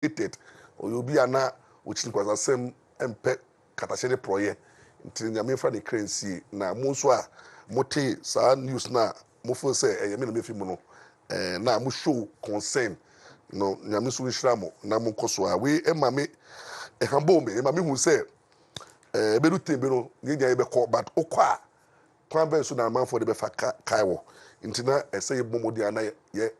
it or you'll be ana which was the same MP Katashene proye until the Mefa the currency na Monswa Mote sa news na Mofo say a Yamin Mefimuno na mu show concern no Yamisu Shramo na Munkoswa we Mame a humble me Mami who say Beru Tembero Niga Ebeko but Okwa Kwan so na man for the Befa Kaiwo intina say Bomodiana ye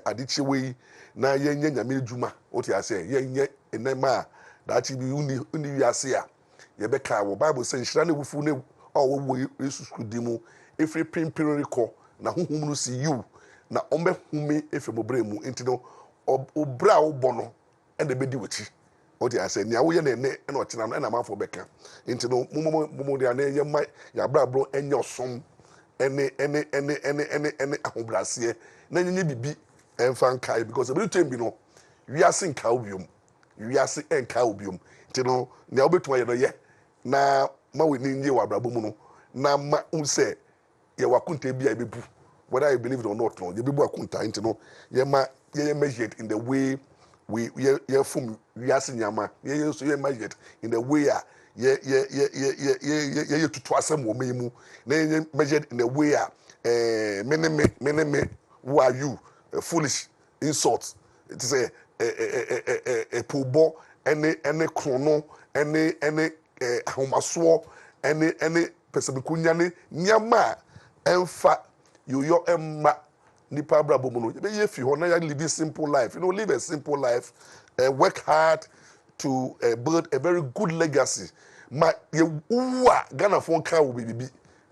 adichi we na ye nyame djuma oti ase ye nye enema that be uni wiase a ye beka wo bible say nhira na wufu na wo yesu skudimu efre pimpiri ko na honhom no si you na ombe humi efe mobre mu intino obra wo bono ende bedi wachi oti ase nia wo ye na ene na ochina na na manfo beka intino mumu de ana ye mai ya Abrabo enye osom ene ahobrase na nyenye bibi enfan kai because every time no wiase nka obiom wiase enka obiom nti no ne obetuma ye no ye na ma we ni nye wa Abrabo mu no na ma unse ye wakunta bia bebu whether you believe it or not no ye bebu akunta nti no ye ma ye measured in the way we ye from wiase nyama ye so ye measured in the way ye tutu asem wo memu na ye measured in the way me who are you foolish insults it is a pobo any chrono any ahomaso any pesebikunya ne nyama emfa yo emma nipa Abrabo mu no ye fi ho na ya live a simple life, you know, live a simple life, work hard to build a very good legacy. Ma ye uwa Ghana phone car will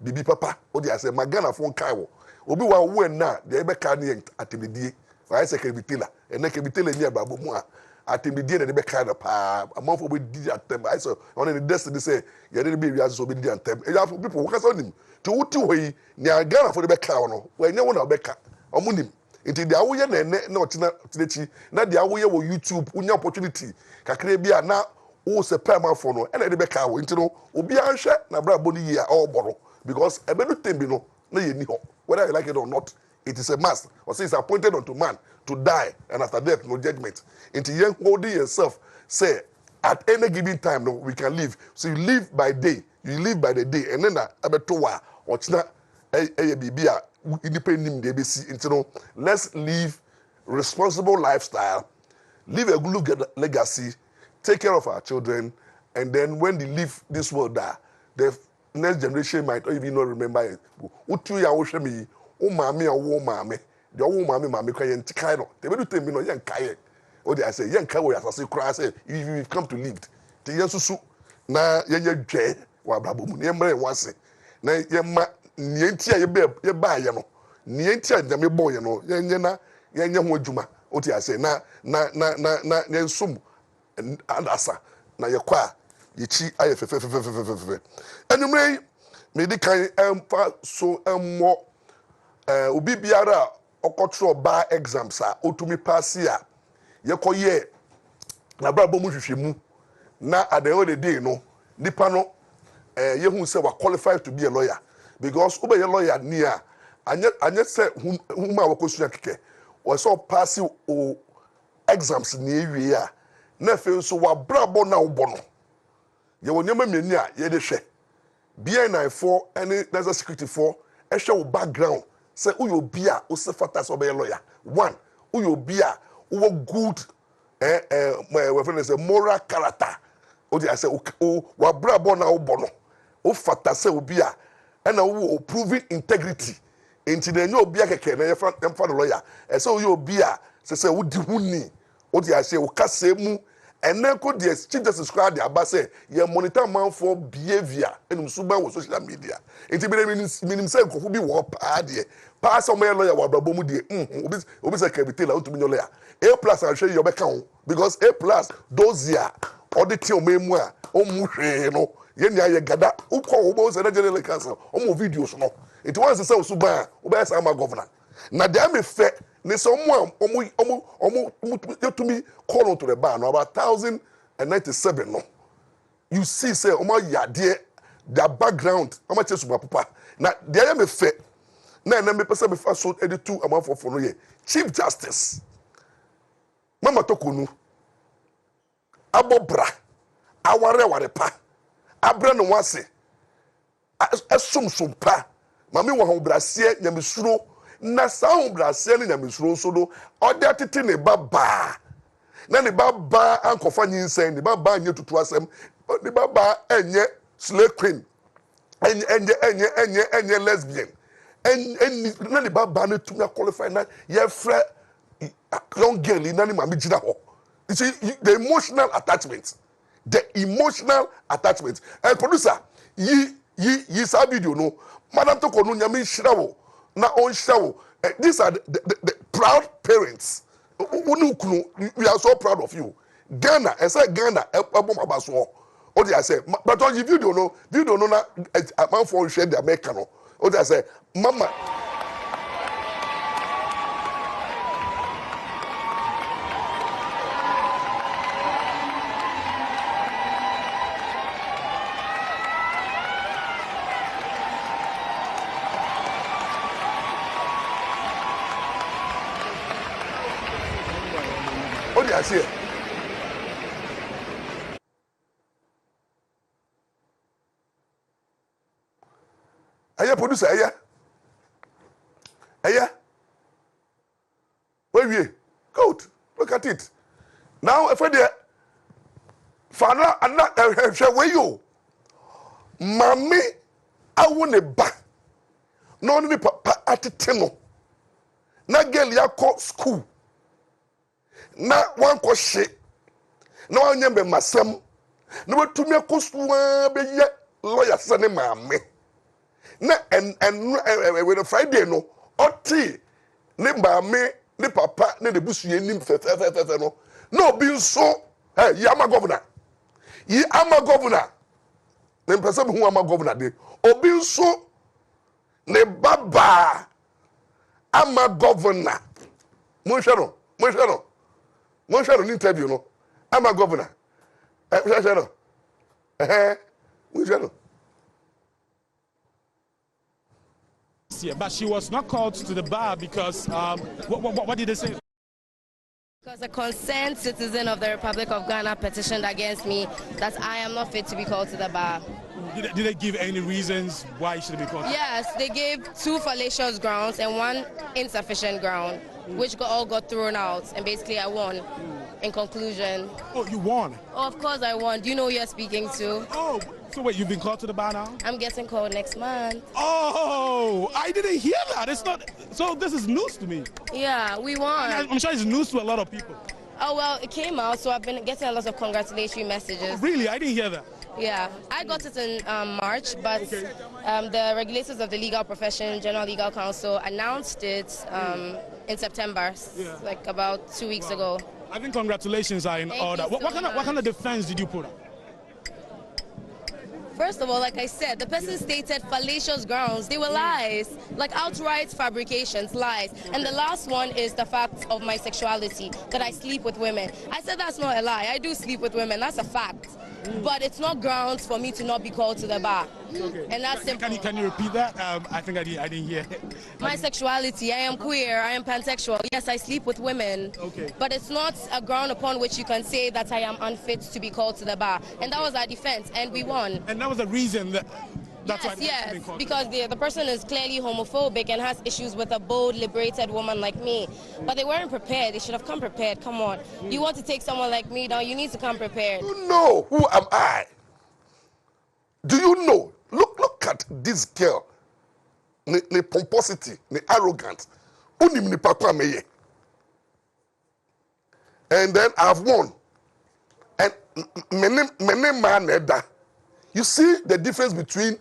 bibi papa odi ase ma Ghana phone car wo obi wa wo na de be ka ne atemidie wa ise ka bitela ene ka bitela ni Abrabo mu a atemidie de be ka na pa amafo be di atem I say on the destiny say ye de be wi so be di atem e ya people wo kasa onim to wuti hoyi ni Ghana for de be ka no wa nye wo na be ka omunim nti de awoye na ene na otina tinechi na de awoye wo YouTube unya opportunity kakra bia na wo se perma for no ene de be ka wo nti no obi anhwe na Abrabo ni yi a oboro because ebenu tembi no na ye ni ho whether you like it or not, it is a must. Or say it's appointed unto man to die, and after death no judgment. Into young holding yourself, say at any given time no we can live. So you live by day, you live by the day, and then abetowa or china bibia independent DBC into let's live responsible lifestyle, live a good legacy, take care of our children, and then when they leave this world the next generation might even not remember it. Utu ya wohwe mi o maame a wo maame de wo maame kwa ye ntikai no te bedu tembi no ye nkaye o de say ye nkai wo asase kura say you come to live te ye susu na ye dwe wa Abrabo mu ne mre wase na ye ma nie ntia ye ba ye no nie ntia nyame bo ye no ye nye na ye nye ho adwuma o te say na ne nsum andasa na ye kwa yichi aye fefe enumre me di kan emfa so emmo obi biara okotro ba exams a otumi pass a yekoye na Abrabo mu hwehwemu na at the end of the day no nipa no yehu say wa qualified to be a lawyer because obe ye lawyer ni a anye say huma wakosu akeke o so pass o exams ni ewie a na fe so wa Abrabo na wo bono ye wonyema mieni a ye de hwe BI94 any national security for e hwe wo background say uyo bia o se fata so be lawyer one uyo bia wo good my friend say moral character o dey say o wa Abrabo na wo bono o fata say obi a na wo proving integrity enti na enye obi akeke na ye fa lawyer e say uyo bia say wo di huni o dey say o kasa mu and then could the chief justice crowd the abase ye monitor man for behavior and suba with social media it be meaning say ko bi wo pa de pa some lawyer wa Abrabo mu de obi say kabitela o to be lawyer A+ I show you be kan because A+ those year audit o memu a o mu hwe no ye nya ye gada ukọ wo bo say na general council o mo videos no it was say suba o be say am governor na dey me fe ne someone to me call on to the bar no about 1097 no you see say yade their background chase super papa na there me fe na me person me fa so editu amafo no ye chief justice mama tokunu abobra aware pa abra no wase esum pa mame wo ho brasie nyamesuro na sa ho brasie ne nyamesuro so do ode atete ne baba na ne baba ankofa nyinsen ne baba anye tutu asem ne baba enye slay queen enye lesbian na ne baba ne tumi qualify na ye frɛ young girl na ne mame gina ho. You see the emotional attachment and producer yi sa video no madam to kono nyame hirawo na on hirawo. These are the proud parents. We are so proud of you. Ghana, I say Ghana, Abaso. What I say, but on the video no na a man for share the American. What I say, Mama. What do I say? Aya producer aya where we good look at it now if there fana and share where you mami awone ba no ni papa atete no na girl ya ko school na wan ko hye na wan nyembe masam na watumi ko school be ye lawyer sane mami na and when Friday no oti ne mami ne papa ne de busu enim fe no bi so hey yi ama governor ne pese bi hu ama governor de obi so ne baba ama governor mo hwe no ni interview no ama governor mo hwe no Yeah, but she was not called to the bar because what did they say? Because a concerned citizen of the Republic of Ghana petitioned against me that I am not fit to be called to the bar. Did they give any reasons why you should be called? Yes, they gave 2 fallacious grounds and 1 insufficient ground, which all got thrown out, and basically I won. In conclusion. Oh, you won? Oh, of course I won. Do you know who you're speaking to? Oh, so wait, you've been called to the bar now? I'm getting called next month. Oh, I didn't hear that. It's not. So this is news to me. Yeah, we won. I'm sure it's news to a lot of people. Oh, well, it came out, so I've been getting a lot of congratulatory messages. Oh, really? I didn't hear that. Yeah, I got it in March, but okay. The regulators of the legal profession, General Legal Council, announced it in September, like about 2 weeks ago. I think congratulations are in order. What kind of defense did you put up? First of all, like I said, the person stated fallacious grounds. They were lies, like outright fabrications, lies. And the last one is the fact of my sexuality, that I sleep with women. I said that's not a lie. I do sleep with women. That's a fact. But it's not grounds for me to not be called to the bar. Okay. And that's simple. Can you repeat that? I think I didn't hear. My sexuality, I am queer, I am pansexual. Yes, I sleep with women. Okay. But it's not a ground upon which you can say that I am unfit to be called to the bar. And that was our defense, and we won. And that was the reason that... Yes, because the person is clearly homophobic and has issues with a bold, liberated woman like me. But they weren't prepared. They should have come prepared. Come on. You want to take someone like me down, you need to come prepared. You know who am I? Do you know? Look at this girl. The pomposity, the arrogance. Unim ni papa meye. And then I've won. And many man eda. You see the difference between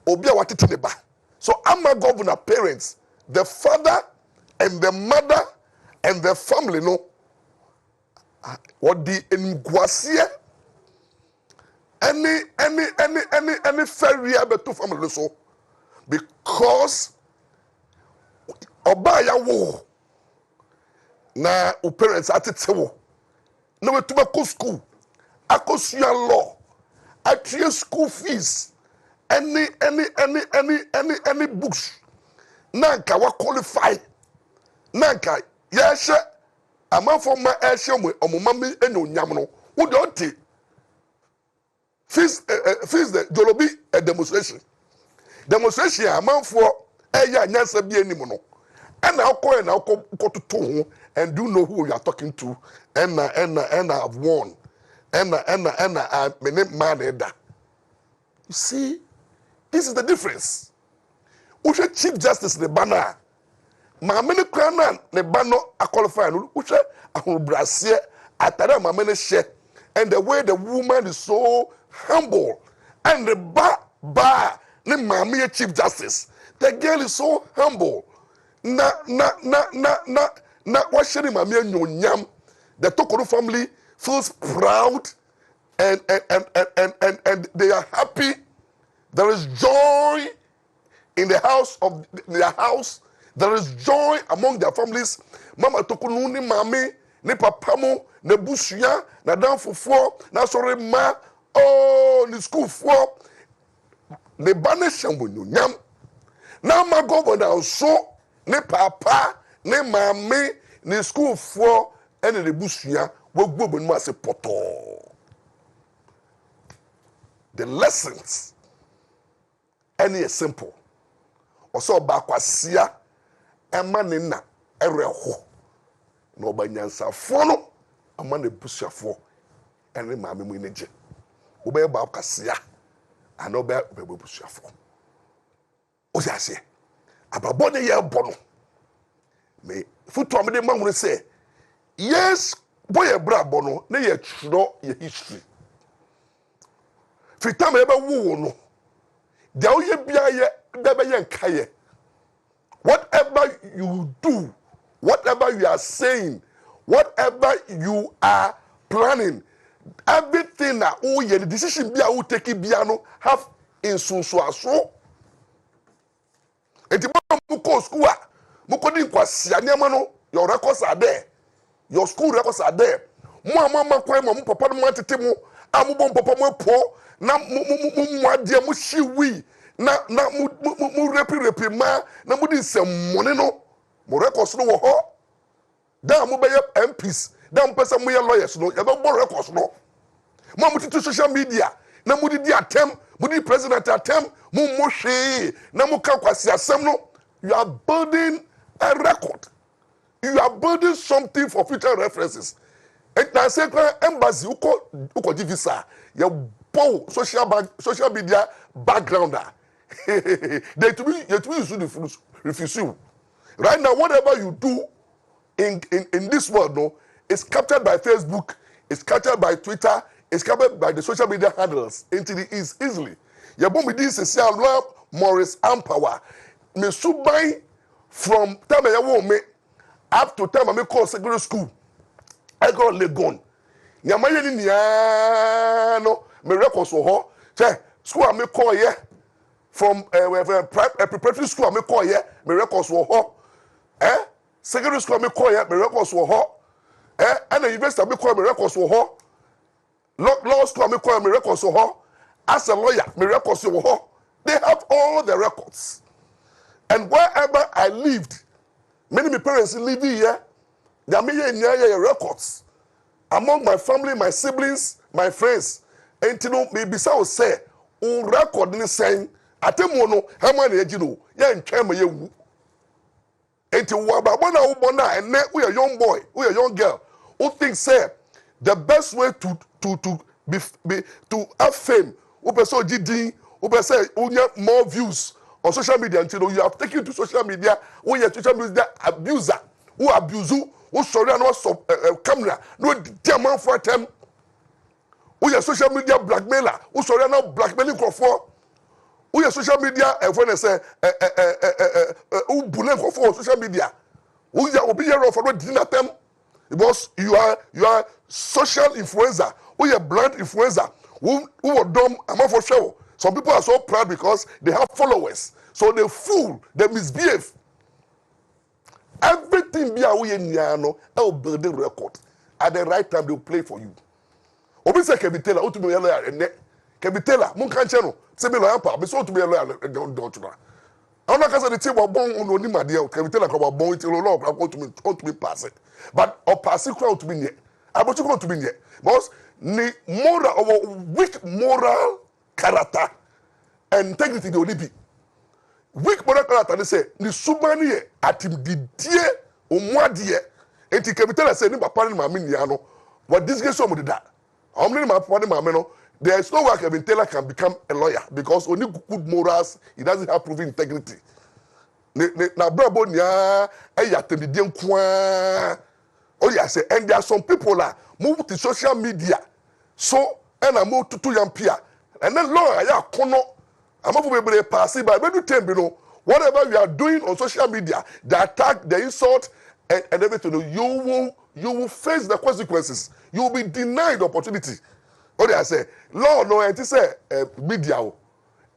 Obia Watitineba. So I'm a governor parents, the father and the mother and the family know what the Nguasia any ferry to family so because Obaya wo na o parents atitewo na we to go school akosia law at school fees any books nanka wa qualify nanka ya hye amafo ma ehye omoma me enyonyam no Who don't take? Fix the Jolobi a demonstration. Demonstration a man for eya nyansa bi anim no. And now go to tone and do know who you are talking to. And I've won. And I man. You see, this is the difference. Usha Chief Justice the banner. Mamene Kranan the banner a qualified. Usha Ahubrasia atara mamene she. And the way the woman is so humble. And the ba the mamie Chief Justice. The girl is so humble. Na washiri mamie nyonyam. The Tokoro family feels proud and they are happy. There is joy in the house of their house. There is joy among their families. Mama Tokoro ni mami ni papamu ne busuya na danfofo na sore ma oh ni school for ne banishan nyonyam. Na ma governor so ne papa ne mami ni school for ene ne busuya wo gbo no ase poto. The lessons any is simple. Also ba kwasia ema ne na ereho na obanyansa fo no ama ne busuafo ene maame mu neje. Wo be ba kwasia ana obe busuafo. O se ase Abrabo ne ye bono. Me futu me de mahunu say yes boy Abrabo no na ye tro ye history. Fitam ebe wo no. There will be a whatever you do, whatever you are saying, whatever you are planning, everything that the decision be a take biano have in so. And the muko school, muko din kwasi anyamano, your records are there, your school records are there. Mama kwa mu papa no matete mu amu bom papa mu po na mu ade mu shiwi na mu repi ma na mu di nsem mone no mo records no wo ho da mu be MPs da mu pesa mu ye lawyers no ye be bo records no mu titi social media na mu di atem mu di president atem mu hwe na mu ka kwasi asem no. You are building a record, you are building something for future references. And na say embassy uko visa your bow social media backgrounder. They to be refuse you. Right now, whatever you do in this world, no, is captured by Facebook, it's captured by Twitter, it's captured by the social media handles into the easily. You bomb this is Maurice Ampaw. Me subai from time I won me up to time I me call secondary school. I got Legon. Nyamaye ni no me records wo ho. Che school I me call here from preparatory school I me call here me records wo ho. Secondary school I me call here me records wo ho. And the university I me call me records wo ho. Law school I me call me records wo ho. As a lawyer me records wo ho. They have all the records. And wherever I lived, many of my parents live here. There are many records among my family, my siblings, my friends. And you know, maybe so say, "O record ni saying, atemono, how many you know? Yeah, in Kenya you." And you wababona and we a young boy, we a young girl, who thinks say the best way to have fame, who person GD, who person more views on social media until you have taken to social media, who you social media abuser, who abuse you. Who sorry and what's camera? No German for them. Who your social media blackmailer? Who sorry now blackmailing for? Who your social media? When I say who bullying for social media? Who you will be here for no dinner them? Because you are social influencer. Who your brand influencer? Who are dumb? I'm for sure. Some people are so proud because they have followers. So they fool, they misbehave. Everything be away in Yano, I'll build a record. At the right time, they'll play for you. Obi say can be teller, to be a lawyer, and can be teller, Munkan channel, say me lawyer, but so to be a lawyer, don't know. I'm not going to say about bone on Nima deal, can be teller about bone till law, I want to be pass it. But or pass it crowd to be near. I want to go to be near. Because ni moral or weak moral character and integrity de oni bi weak moral character ni say ni subani ye atimdidie omuadie enti kebitela say ni papa ni maame nia no what this get so mo da omni ma papa ni maame no there is no way Kevin Taylor can become a lawyer because only good morals he doesn't have proven integrity na Abrabo nia atimdidie nkoa oh yeah say and there are some people that move to social media so and I move to young peer and then Lord I kono I'm not able to pass it by do time you know whatever we are doing on social media the attack the insult and everything you will face the consequences you will be denied the opportunity oh yeah say Lord no and say media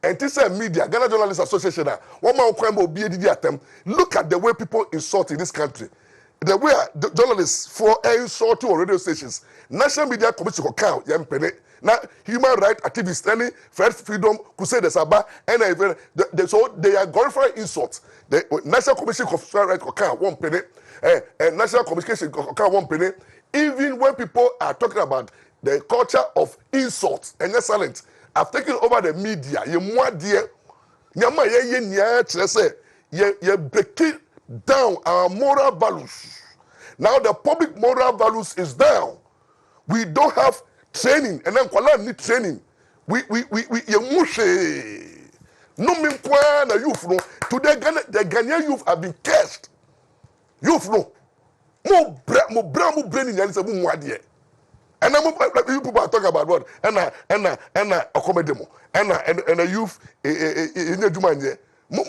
and this media Ghana Journalists Association one man crime will be attempt look at the way people insult in this country the way the journalists for insult to radio stations national media commission account yampene na human rights activists any freedom crusaders aba and so they are glorifying insults the national commission of human rights account one penny national communication account one penny even when people are talking about the culture of insults and silence have taken over the media ye mo ade nyama ye nia kire say ye breaking down our moral values. Now the public moral values is down. We don't have training, and then kwala need training. We mushe. No mean kwa na youth no. Today the Ghanaian youth have been cursed. Youth no. Mo brain in yanisa mu adie. And you people are talking about what? And a comedy mo. And a youth in the Jumanye. Mo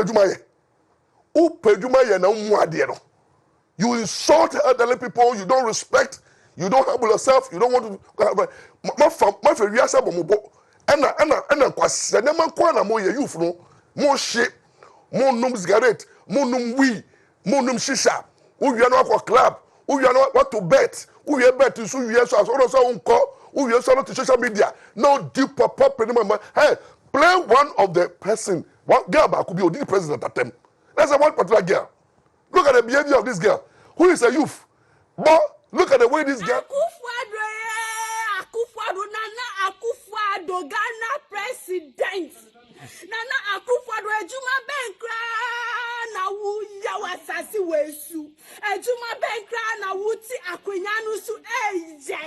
Jumanye. You insult elderly people, you don't respect, you don't humble yourself, you don't want to my favorite answer bomo and kwase na man kwa na mo ye youth no mo shit mo num cigarette mo num weed mo num shisha wo wi na kwa club wo wi na what to bet wo wi bet so wi so so unko wo wi so to social media no deep pop anymore. Hey, play one of the person one girl ba could be the president at them. That's one particular girl. Look at the behavior of this girl, who is a youth. But look at the way this girl. Akufo-Addo, Nana Akufo-Addo, Ghana president. Nana Akufo-Addo, ejuma benkra na wu ya wasasi wesu. Ejuma benkra na wuti akwenyanu su eje.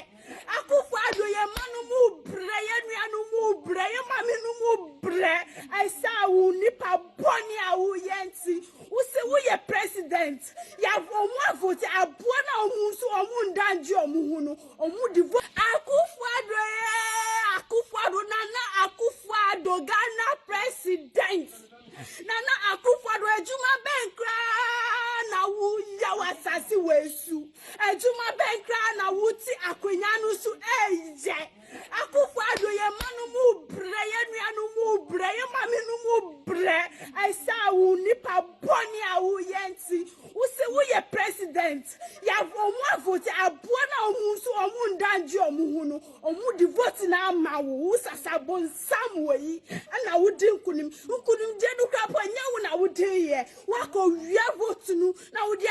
Akufo-Addo ye manu mu bre, ye nuanu mu bre, ye mami nu mu bre. Aisa wu nipa boni a wu yenti. Use wu ye president. Ya omu vote abuana omu su omu ndanji omu hunu. Omu divo. Akufo-Addo, Nana Akufo-Addo, Ghana president. Nana Akufo-Addo, ejuma benkra na wu ya wasasi wesu. Ejuma benkra na wuti akwenyanu su eje. Akufo-Addo ye manu mu bre, ye nuanu mu bre, ye mami nu mu bre. Aisa wu nipa boni a wu yenti. Use wu ye president. Ya omu vote abuana omu su omu ndanji omu hunu. Omu di vote na ama wu sasabon samwe. Ana wu di nkunim jenu krapo nyawu na wu di ye. Wako wia vote nu na wu di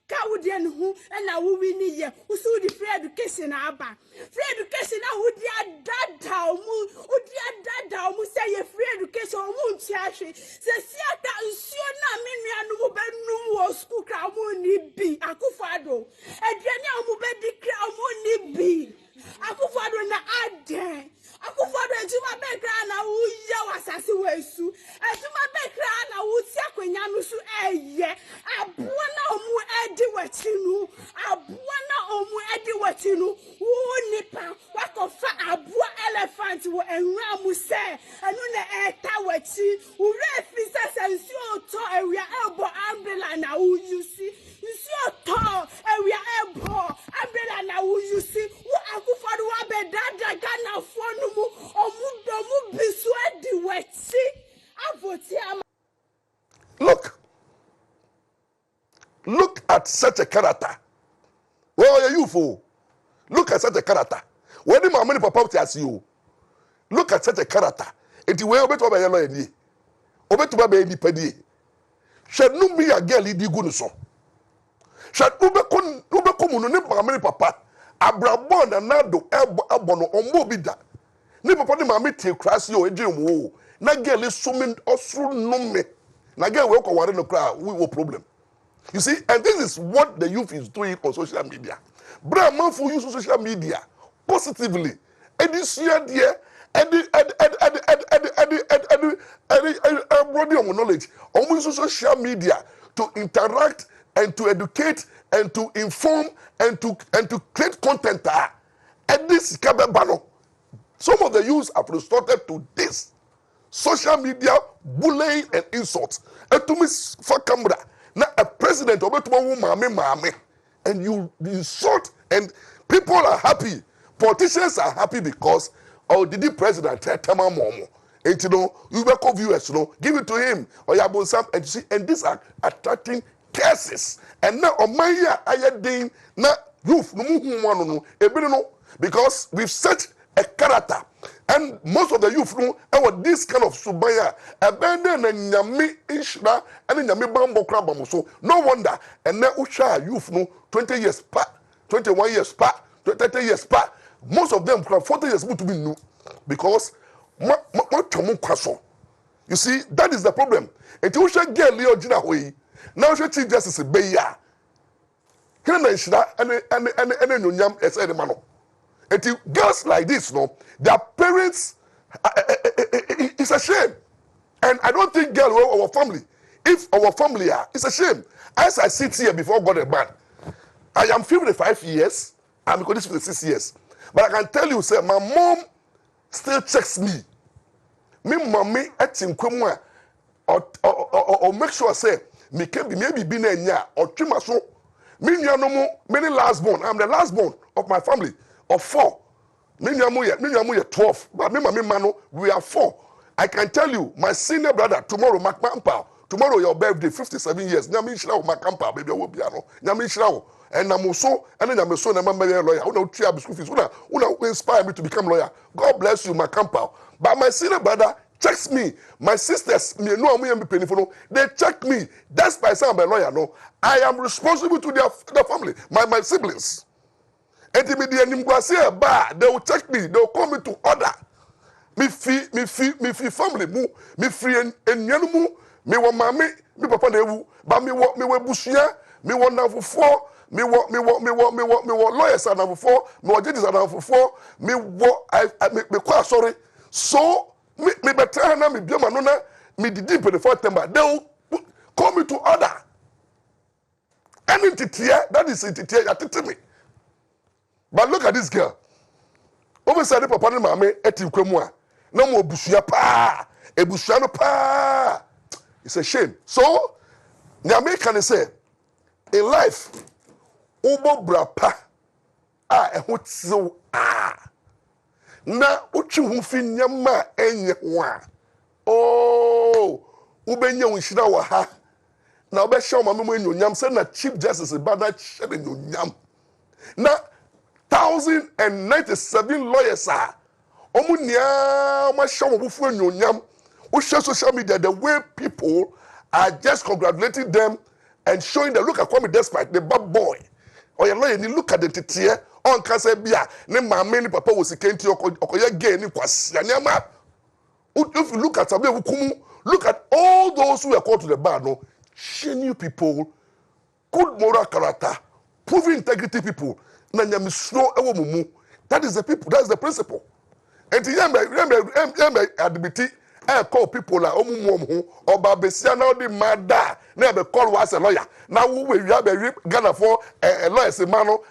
Kawudi and who and I will win ye. Who saw the free education aba. Free education now would ya dada would ya dada say ye free education won't chashi. Say siata usiona mimi anu benu school crowd ni be Akufo-Addo. Adriana mube declare ni be Akufo-Addo na ade. Akufo-Addo ejuma bekra na wu ya wasasi wesu. Ejuma bekra na wu ti akwenyanu su eye. Abuana omu edi wetinu. Abuana omu edi wetinu. Wu nipa wakofa abua elephant wo enwa mu se. Enu na eta weti. Wu refisa sensi oto area elbow umbrella na wu yusi. Yusi oto area elbow umbrella na wu yusi. Wu Akufo-Addo wa bedada Ghana fonu mu omu bisu edi weti. Avoti ama. Look at such a character. Where are you for? Look at such a character. Where do my money pop out as you? Look at such a character. And you will obey to my yellow idea. Obey to my baby pedi. Shall no be a girl, idi gunuso. Shall ube komuno ne my money papa. Abrabo na nado ebo no ombo bi da ni papa ni mama tie krasi o edwin wo na girl is swimming osru no me na girl we ko ware no kra we wo problem. You see, and this is what the youth is doing on social media. Bra man for use social media positively. And this year there body of knowledge on social media to interact and to educate and to inform and to create content. And this kabebano. Some of the youths have resorted to this social media bullying and insults. And to me for camera, now a president or mame, and you insult, and people are happy. Politicians are happy because the president tell momo. And you know, you welcome viewers, you know, give it to him or Yabonsam, and you see, and these are attracting cases. And now on my year, I had ding na youth no because we've set a character, and most of the youth know and this kind of subaya abandon and nyame ishra and nyame bambo krabamo. So no wonder, and now usha youth know 20 years pa, 21 years pa, 30 years pa, most of them 40 years to be new because you see, that is the problem. And you should get Leo Jina Hui. Now, she Chief Justice Beya. And girls like this, no, their parents, it's a shame. And I don't think girls were our family. If our family are, it's a shame. As I sit here before God and man, I am 55 years, I'm going to 56 years. But I can tell you, sir, my mom still checks me. Me mommy at him come or make sure say me can be maybe be na or trim so me no more many last born. I'm the last born of my family of 4. Me 12, but me mommy mano we are 4. I can tell you my senior brother tomorrow Ampaw. Tomorrow your birthday 57 years. Nyame shira my Ampaw baby wo bia no. Nyame shira and I'm so and then I'm so na lawyer. Una school fees. Una inspire me to become lawyer. God bless you, my Ampaw. But my senior brother checks me. My sisters, me no am paying for no. They check me. That's by some lawyer. No, I am responsible to their family, my siblings. And they will check me. They will call me to order. Me free family mu. Me free and yanumu. Me wa mami. Me papa newu. But me wa bushia. Me wa nafu me wa lawyers are number 4, me wa judges are number 4, me quite sorry. So me better na me bioma no na me did deep in the 4th September. They will call me to order. Any titia, that is a titia ya me. But look at this girl. Over side the papa ni mama etim kwemu na mo busuya pa, ebusuya no pa. It's a shame. So, the American say in life Ubo brapa ehotso na uchi hu fi nyama enye ho a ubenya unhira wa ha na obehya o mamemo enyonyam se na Chief Justice bada chere enyonyam na 1097 lawyers are omunia ma hya wo bufu enyonyam wo share social media the way people are just congratulating them and showing the look at Kwame Despite the bad boy. Or you know, you look at the titia on cancer beer, ne mama ni papa was kenti okoye gay ni kwasi. If you look at Sabe Wukumu, look at all those who are called to the bar, no, genuine people, good moral character, proven integrity people. Na nyami slow ewo mumu. That is the people. That is the principle. And the yambe admiti. I call people like Omumu or Babesia now the mother. Never call was a lawyer. Now we have a Ghana for a lawyer, Semano.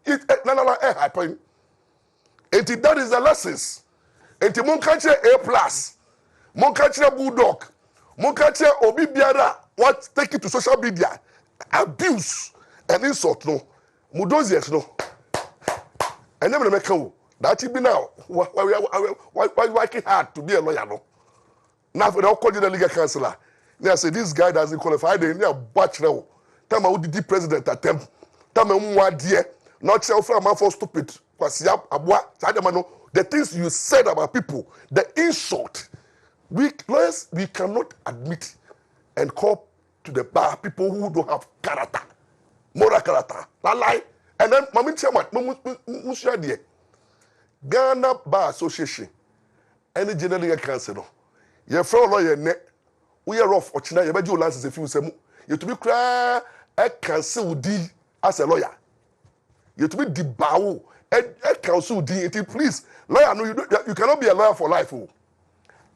It happen. And that is the lessons. And the Monkache A+, Monkache Bulldog, Monkache Obi Biara, what take it to social media, abuse and insult, no. Mudozies, no. I never make a that be now. Why working hard to be a lawyer? No. Now, if they don't call you the legal counselor, they say this guy doesn't qualify. They need a bachelor. Tell me who the president attempt. Tell me who are dear. Not self from man for stupid. The things you said about people, the insult. We lawyers, we cannot admit and call to the bar people who don't have character, moral character. That lie. and then mami chairman musuya de Ghana Bar Association any general legal council no ye friend lawyer ne we are rough ochina ye beji license efi usemu you to be cry e cancel di as a lawyer you to be debawo e cancel di please lawyer no you cannot be a lawyer for life oh.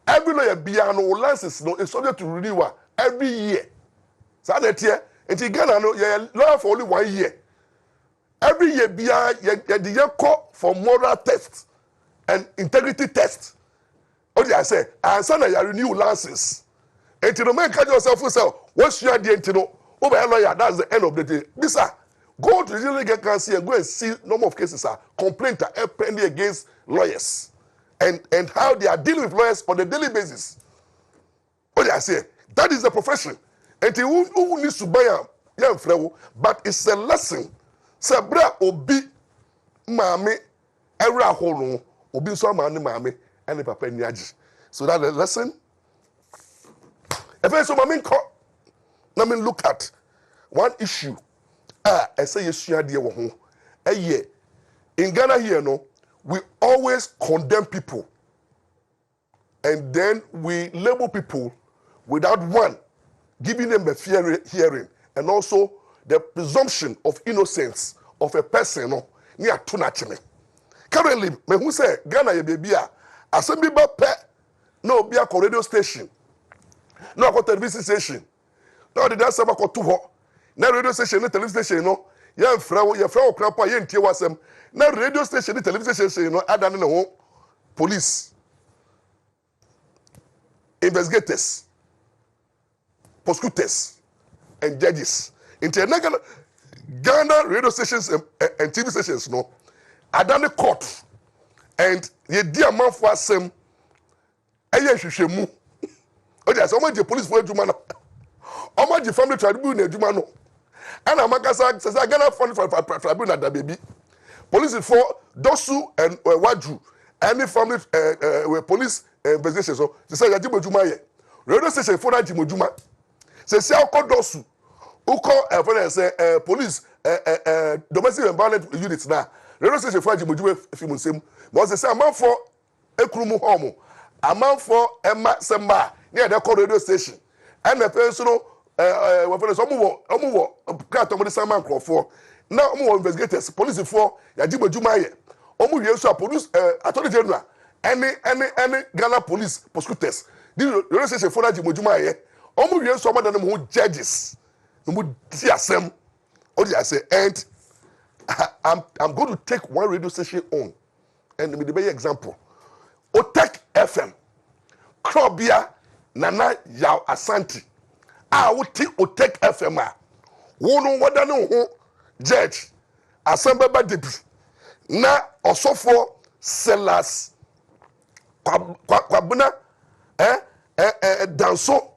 Every lawyer bia no license no is subject to renewal every year so that here in Ghana no you lawyer for only 1 year every year bia you call for moral test and integrity test. What I say, and son you renew license. And you man catch yourself what's your idea to know over a lawyer, that's the end of the day. This go to the legal council and go and see number of cases complaint are pending against lawyers and how they are dealing with lawyers on a daily basis. What I say, that is the profession. And who needs to buy but it's a lesson. Sabra obi mame era holo obi so amane mame and papa niaji. So that the lesson. If I so mame let me look at one issue. I say yesua de wo ho. In Ghana here no, we always condemn people. And then we label people without one giving them a fair hearing and also the presumption of innocence of a person no near to naturally. Currently, me who say Ghana ye baby assembly ba pe no be a radio station. No a television station. No the dance about to ho. Na radio station na television station no. Ye fra krapa ye ntie wasem. Na radio station na television station no adane ne ho police investigators prosecutors and judges. International Ghana radio stations and TV stations no adane court and ye dia man for asem eye hwehwemu o dey say omo police for adwuma no omo family tribunal na adwuma no ana makasa say Ghana fund for tribunal da baby police for dosu and waju any family police investigation so say ya jibo adwuma ye radio station for na jibo adwuma say dosu uko police domestic and violent units na radio station for Ajibojuwe fi Nsem mo say am for ekrumu home am for Emma Semba near the radio station and the person we for some wo kratom de sama nkrofo na omo investigators police for Ajibojuwe ye omo wie so police attorney general any Ghana police prosecutors the radio station for Ajibojuwe ye omo wie so amada no judges no asem what did I say? And I'm going to take one radio station on and let me give you an example. Otek FM Krobia Nana Yaw Asante would take Otek FM wono wada no ho judge assemble ba debi na osofo sellers kwabuna danso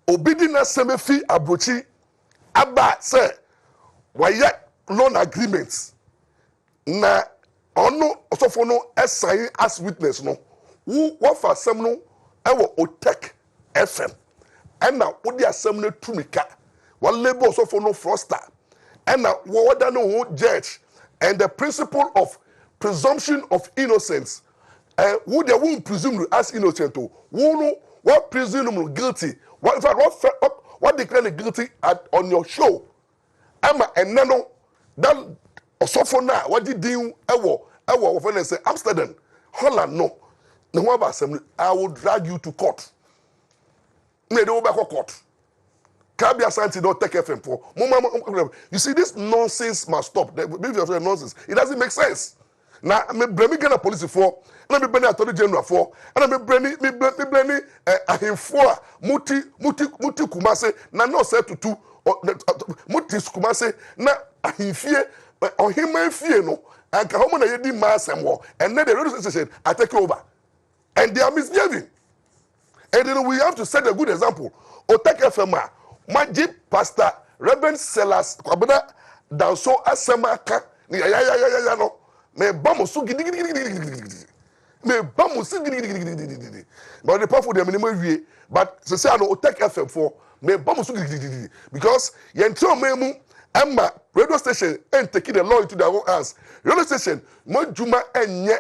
obidi na semefi abrochi aba say why loan agreements na ono osofo no assign as witness no wo wafa asem no ewo Otek FM and na wo di asem no tumika one label osofo no froster and na wo wada no judge and the principle of presumption of innocence who they won't presume as innocent to who no what presume guilty what declare guilty on your show ama enano that osofo na what did you ewo when say Amsterdam Holland no ho ba asem I will drag you to court me dey over court Kabia Santi don't take FM for you see this nonsense must stop the nonsense it doesn't make sense na me bremi Ghana police for na me bremi attorney general for na me bremi ahemfo muti kumase na no say tutu muti kumase na ahemfie ohima fie no anka homo na yedi masem wo and then the radio station are take over and they are misbehaving and then we have to set a good example Otek FM maji pastor Reverend Sellers kwabena danso asema ka ni ya no me bamusu gidi me bamusu gidi but the powerful dem name wie but say say no Otek FM for me bamusu gidi because ye ntro memu Emma radio station and taking the law into their own hands. Radio station, mo juma enye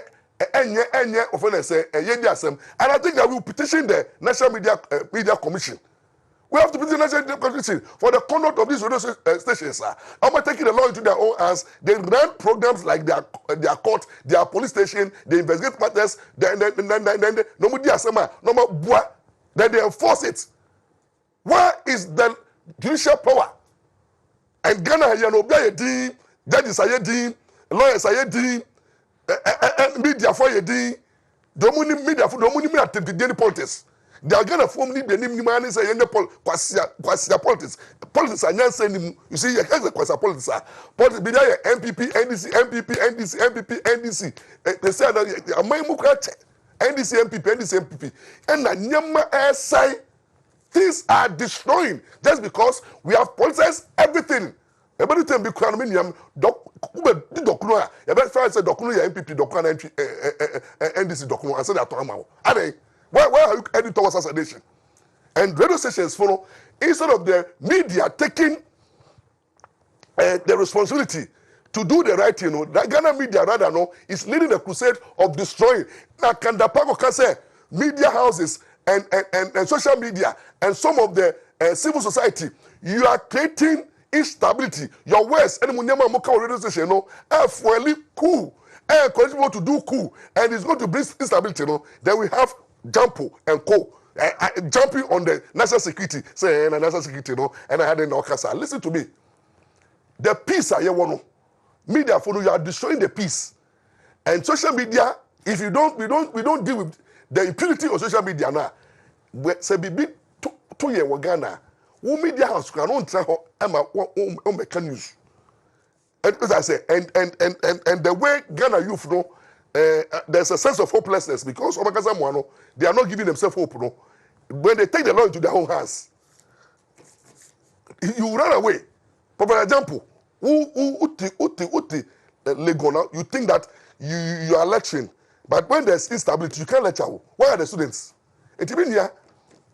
offense say and I think that we will petition the National Media Commission. We have to petition the National Media Commission for the conduct of these radio stations. I'm taking the law into their own hands. They run programs like their court, their police station, they investigate matters, then they enforce it. Where is the judicial power? And Ghana, you know, judges are dean, lawyers are dean, media for a dean, domini media for domini attempt to daily politics. They are gonna form the name man is a quasi politics. Politics are not saying you see, you can't quasi politics. Politics be there MPP, NDC, MPP, NDC, MPP, NDC. They say that a man NDC, MPP, NDC, MPP, and the Nyama side. Things are destroying just because we have politicized everything. Everything be condominium. Dokuno. Every friend said dokuno ya MPP, dokuno NDC dokuno. I said that to Ampaw. Why are you heading towards assassination? And radio stations follow instead of the media taking the responsibility to do the right thing. You know, the Ghana media rather is leading the crusade of destroying. Now, Kandapago can say media houses. And social media and some of the civil society, you are creating instability. Your words, any munyama moka radio station, fully cool, and continue to do cool, and it's going to bring instability. Then we have Jampo and Co. Jumping on the national security, saying national security, and I had in Okasa. Listen to me. The peace I want media for you are destroying the peace, and social media. If you don't, we don't deal with the impunity of social media now. Say be 2 years Ghana. Who media house cannot tell Emma can use. And as I say, and the way Ghana youth know, there's a sense of hopelessness because they are not giving themselves hope. No, when they take the law into their own hands, you run away. For example, Legona, you think that you are lecturing. But when there's instability, you can't lecture. Why are the students? It means here,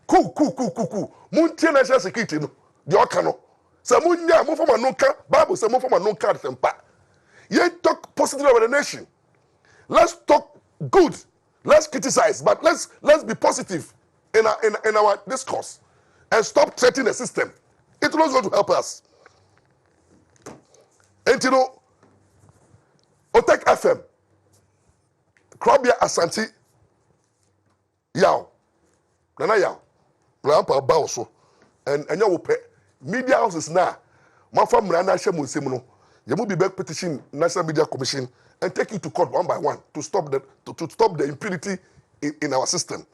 cool. Muntia national security, no. The Okano. So Munya, more from a non-card, Bible says more from a non-card and pa. You talk positive about the nation. Let's talk good. Let's criticize, but let's be positive in our discourse and stop threatening the system. It was going to help us. And you know, Otek FM. Krabia Asante Yao Nana Yao Ampaw ba also and you pay media houses now Mafa Mmra na hye Nsem no you will be back petition National Media Commission and take you to court one by one to stop the impunity in our system.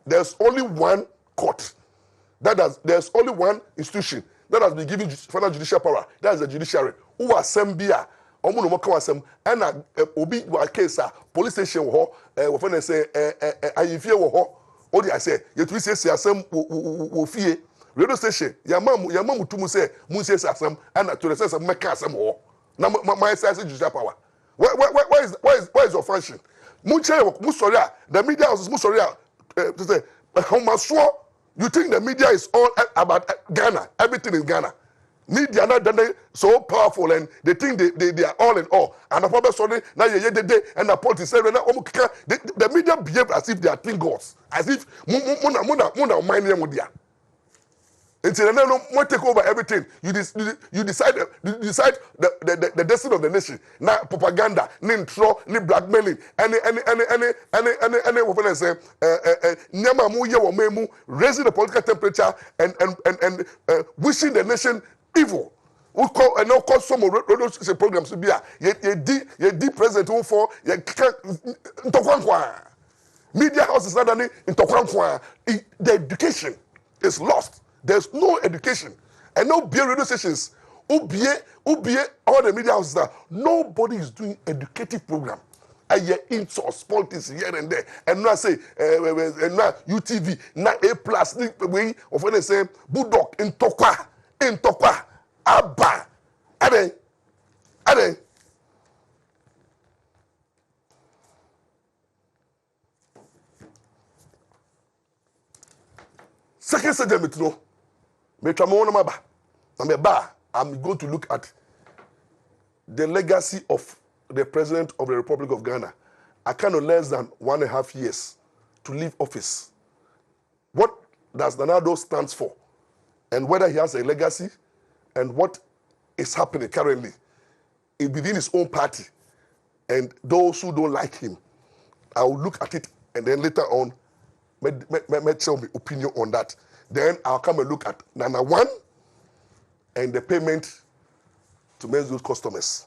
There's only one court there's only one institution that has been given final judicial power. That is the judiciary. Who are Sembia omo no kawasem na obi wa case police station wo ho we say ayifie wo ho o dey say yetu say asem wo fie radio station ya mam tumu say mun say asem na to say make asem wo na my say judicial power. Why is your function? Mun say mu sorry the media houses mu sorry to say how much you think the media is all about Ghana, everything in Ghana. Media are not so powerful and they think they are all in all. And the problem sorry now and the politics say the media behave as if they are twin gods, as if muna mind them with their. Until no take over everything. You decide the destiny of the nation. Now propaganda, ni intro, ni blackmailing, any what I say, nyama mu ye wo memu, raising the political temperature and wishing the nation evil. We call and now call some radio programs to be ye di president who for ye ntokwankwa. Media houses not any ntokwankwa. The education is lost. There's no education and no beer radio stations. Ubie all the media houses that nobody is doing educative program. I hear insults, politics here and there, and now say now UTV, now A+ way of when they say Bulldog in Tokwa, Abba, Ade. Second segment no. Me twa mo no maba. Na me ba I'm going to look at the legacy of the President of the Republic of Ghana. I kind of less than 1.5 years to leave office. What does Nanado stands for? And whether he has a legacy and what is happening currently within his own party and those who don't like him. I will look at it and then later on tell me opinion on that. Then I'll come and look at Nana 1 and the payment to Menzgold customers.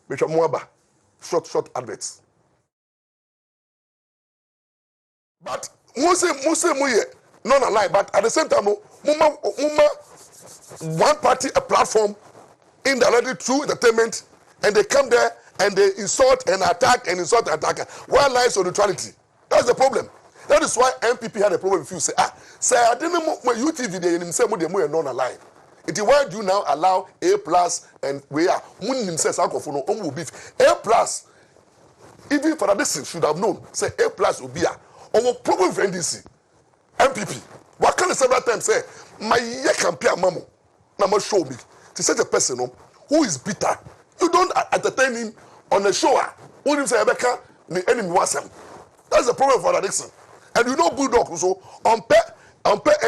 Mr. Mwaba, short adverts. But Muse not alive, but at the same time, one party, a platform, indirectly through entertainment, and they come there and they insult and attack and insult and attack. Where lies on neutrality? That's the problem. That is why MPP had a problem if you say, I didn't know my UTV they say more non alive. It is why do you now allow A+ and we are himself beef. A+, even for this should have known, say A+ will be a problem for NDC. MPP. What can I several times say, my year compare mamo, now show me. To such a person who is bitter, you don't entertain him on a show. Who him say, Rebecca, the enemy was him. That's the problem for Dixon. And you know, Bulldog also, on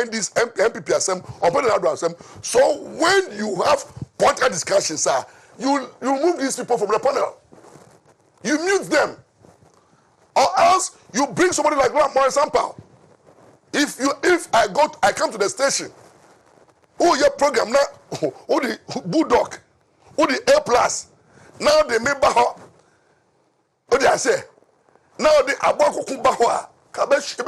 ND's MPP assembly, on the assembly. So when you have political discussions, you remove these people from the panel. You mute them. Or else you bring somebody like Maurice Ampaw. If I come to the station, your program now, the Bulldog, the A+, now they make baho. What did I say? Now the Abrabo baho. Show.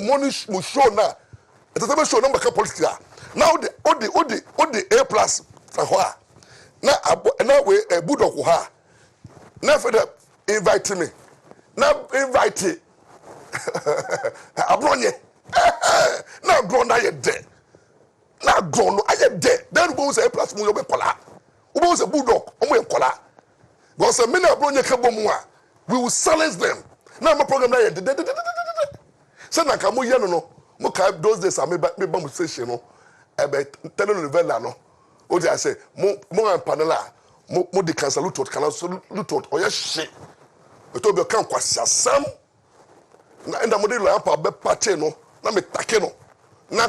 Money show now. It's a show number politics. Now the A+ now we a Bulldog now for the invite me. Now invite it. Abronye. Now grown I dead. Now grown I dead. Then go say A+ mu yobe kola. Ubo say Bulldog omo en kola. Because a minute abronye kabomwa. We will silence them. Now my program na dead. Say na ka mo ye no. Mo ka those days I me ba mo station no. Ebe telenovela no. O dey say mo an panela mo de cancel lutot oye shit. To be kan kwasi asam na enda mo de lo Ampaw be party no na me take no na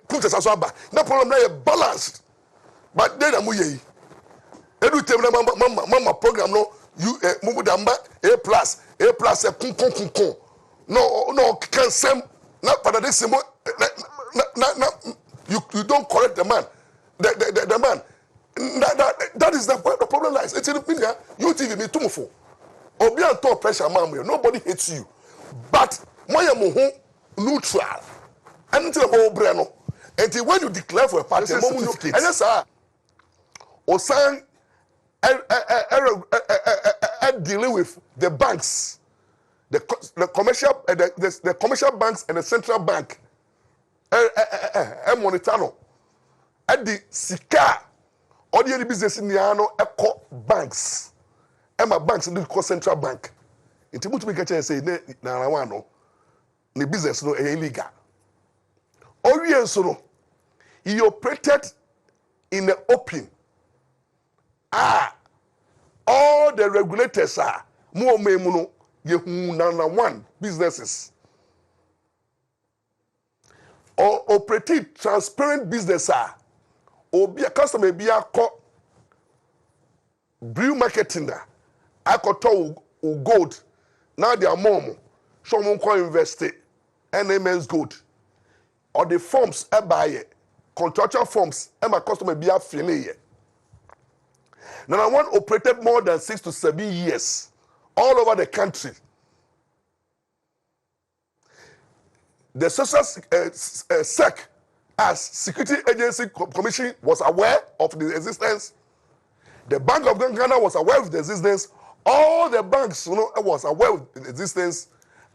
put so aba na problem na balanced but then am ye edu tem na mama program no you mo da mba A+ kun no can sem na pada de simo na you don't correct the man the man that is the problem lies it's in the opinion you TV me tumufo obi an top pressure man nobody hates you but moya mo ho neutral anything about breno until when you declare for a party and yes sir osan dealing with the banks the commercial banks and the central bank monetano at the sika or the business in the eco banks Emma banks and the central bank. Into which we get say na one the business no illegal. Orienso he operated in the open. All the regulators are more memuno yehu na one businesses. Or operating transparent business or be a customer be a brew marketing I could tell gold. Now they are mom. Someone can invest it. And Menzgold. Or the forms I buy it. Contractual forms. And my customer be affiliated. Now I want operated more than 6 to 7 years. All over the country. The social SEC as Security Agency Commission was aware of the existence. The Bank of Ghana was aware of the existence. All the banks, was aware of the existence,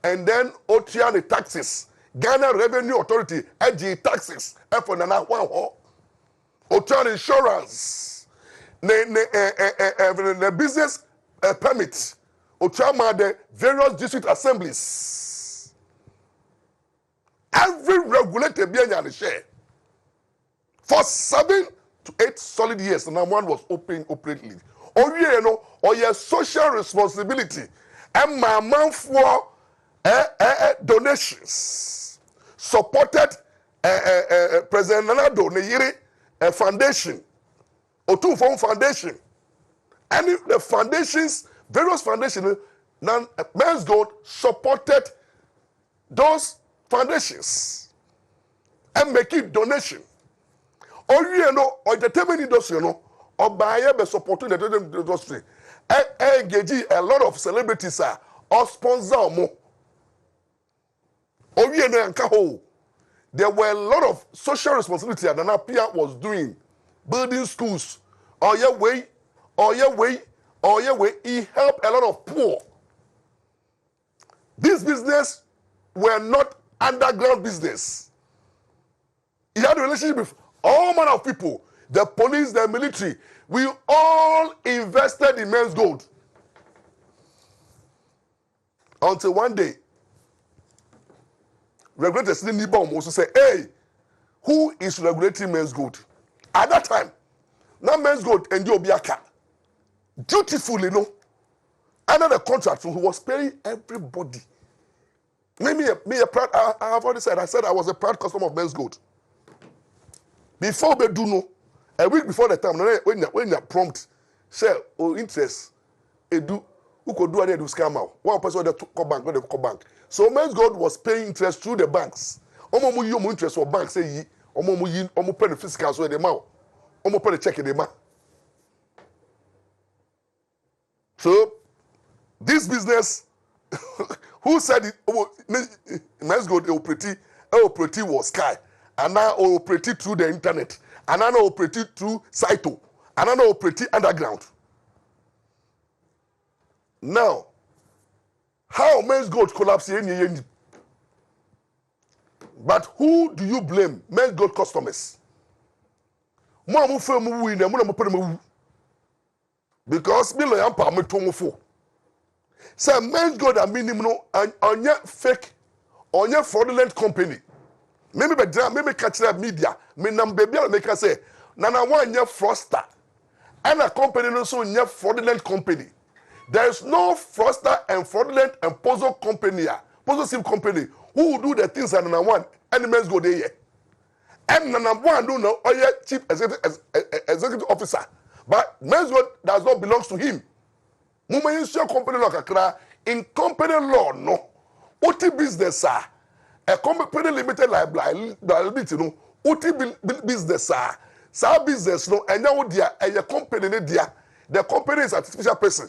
and then OTR the taxes, Ghana Revenue Authority, AG taxes, for Nana one OTR insurance, the business permit, OTR the various district assemblies. Every regulator be a share. For 7 to 8 solid years, Nana One was openly. Or you know, or your social responsibility, and my man for donations supported President Nana Doneyiri foundation, or two form foundation, and the foundations, various foundations, Menzgold supported those foundations and making donation. Or you know, or the terminal industry, you know, or by supporting the industry, engaging a lot of celebrities or sponsor more. Or you know, there were a lot of social responsibility that Ampaw was doing, building schools, or your way, he helped a lot of poor. This business were not underground business. He had a relationship with all manner of people, the police, the military. We all invested in Menzgold. Until one day, regulators didn't also say, hey, who is regulating Menzgold? At that time, now Menzgold and Obiaka, dutifully, no, under the contract, who was paying everybody. Me a proud, I have already said, I said I was a proud customer of Menzgold. Before we do no, a week before the time, when you prompt, share or interest, who could do any do scam out. One person that took bank, not the bank. So Menzgold was paying interest through the banks. Omo you interest for banks say omo pay the fiscal so the mouth. Omo pay the check in the mouth. So this business, who said it? Menzgold operating was Sky, and now operating through the internet, and now operating through Saito, and now operating underground. Now, how Menzgold collapsed here? But who do you blame? Menzgold customers. Because me lo Ampaw me tongo. Say Menzgold a minimum onye fake, onye fraudulent company. Maybe catch that media. Me nam baby make say nana one nye fraudster. And a company no so nye fraudulent company. There is no fraudster and fraudulent and puzzle company, possessive company who will do the things that nana one and Menzgold dey here. And nana one do no oye chief executive officer. But Menzgold does not belong to him. Muma company law kakra in company law no. Oti business a company limited liability no. Oti business sa business no enya wo dia a company ne dia. The company is artificial person.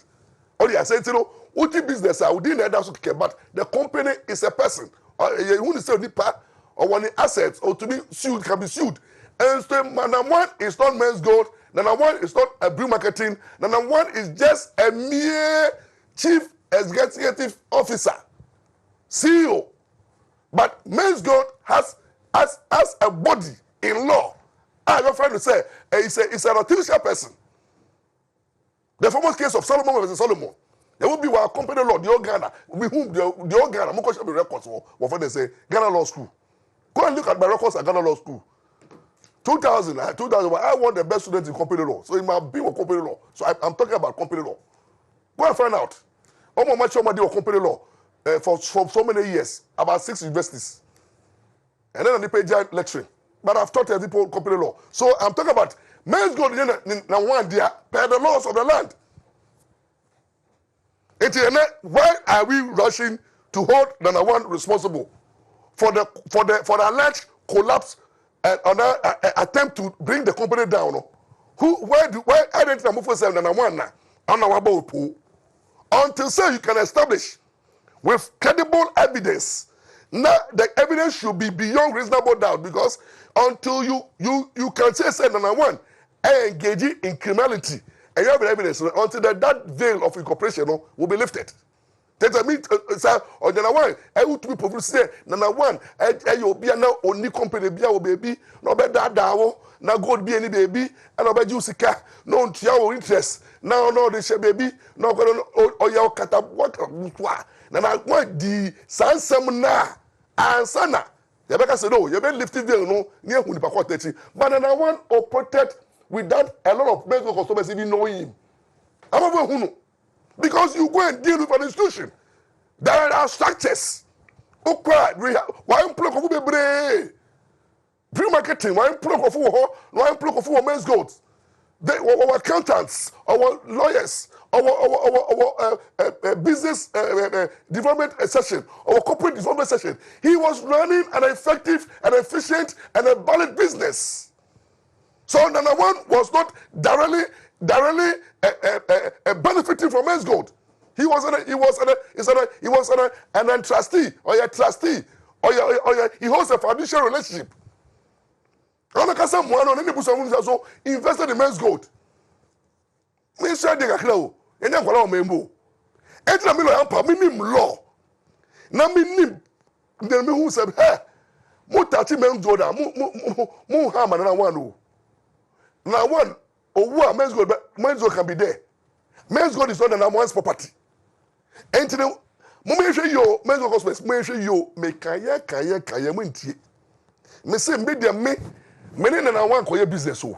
Or you say no oti business within the other so but the company is a person. You say nipa or one assets or to be sued can be sued. And so number one is not Menzgold. Number one is not a brew marketing. Number one is just a mere chief executive officer, CEO. But Menzgold has a body in law. I'm trying to say it's an artificial person. The famous case of Solomon versus Solomon. There will be our company law, the old Ghana, with whom the old Ghana, Moko shall be records for what they say, Ghana Law School. Go and look at my records at Ghana Law School. 2000, I want the best students in company law. So it might be a company law. So I'm talking about company law. Go and find out. How much of company law for so many years, about 6 universities. And then I pay lecturing. But I've taught people company law. So I'm talking about Menzgold in one day per the laws of the land. Why are we rushing to hold number one responsible for the alleged collapse and attempt to bring the company down? Where identity move for number one now? Until say you can establish with credible evidence. Now the evidence should be beyond reasonable doubt, because until you can say number one, engaging in criminality and you have evidence until that veil of incorporation will be lifted. That means or number one, I would be public say number one, you'll be now only company be our baby, no better dawo, now gold be any baby, and no better juice car, no your interest. Now no the share baby, no or your kata what now I want the Nsem na ansana Yabeka said, no, you been lifting veil, no, near Hunipa Quatechi. But Nana One operated without a lot of Menzgold customers even knowing him. I'm over Hunu. Because you go and deal with an institution. There are structures. Why employ of pre-marketing? Why employ of Menzgold? Our accountants, our lawyers, our business development session, our corporate development session. He was running an effective and efficient and a valid business. So Nana One was not directly benefiting from Menzgold. He was an trustee or a trustee or he holds a financial relationship. Invested in Menzgold. Me share the kakra enya kwala o membo. Entra me lo Ampaw me nim law. Na me nim na me hu say he mo tachi Menzgold a mo ha ma na one o. Na one owu a Menzgold can be there. Menzgold is not Nana One's property. Entra mo me hwe yo Menzgold customers me hwe yo me kaya mo ntie. Me say me dia me Nana One koye business o.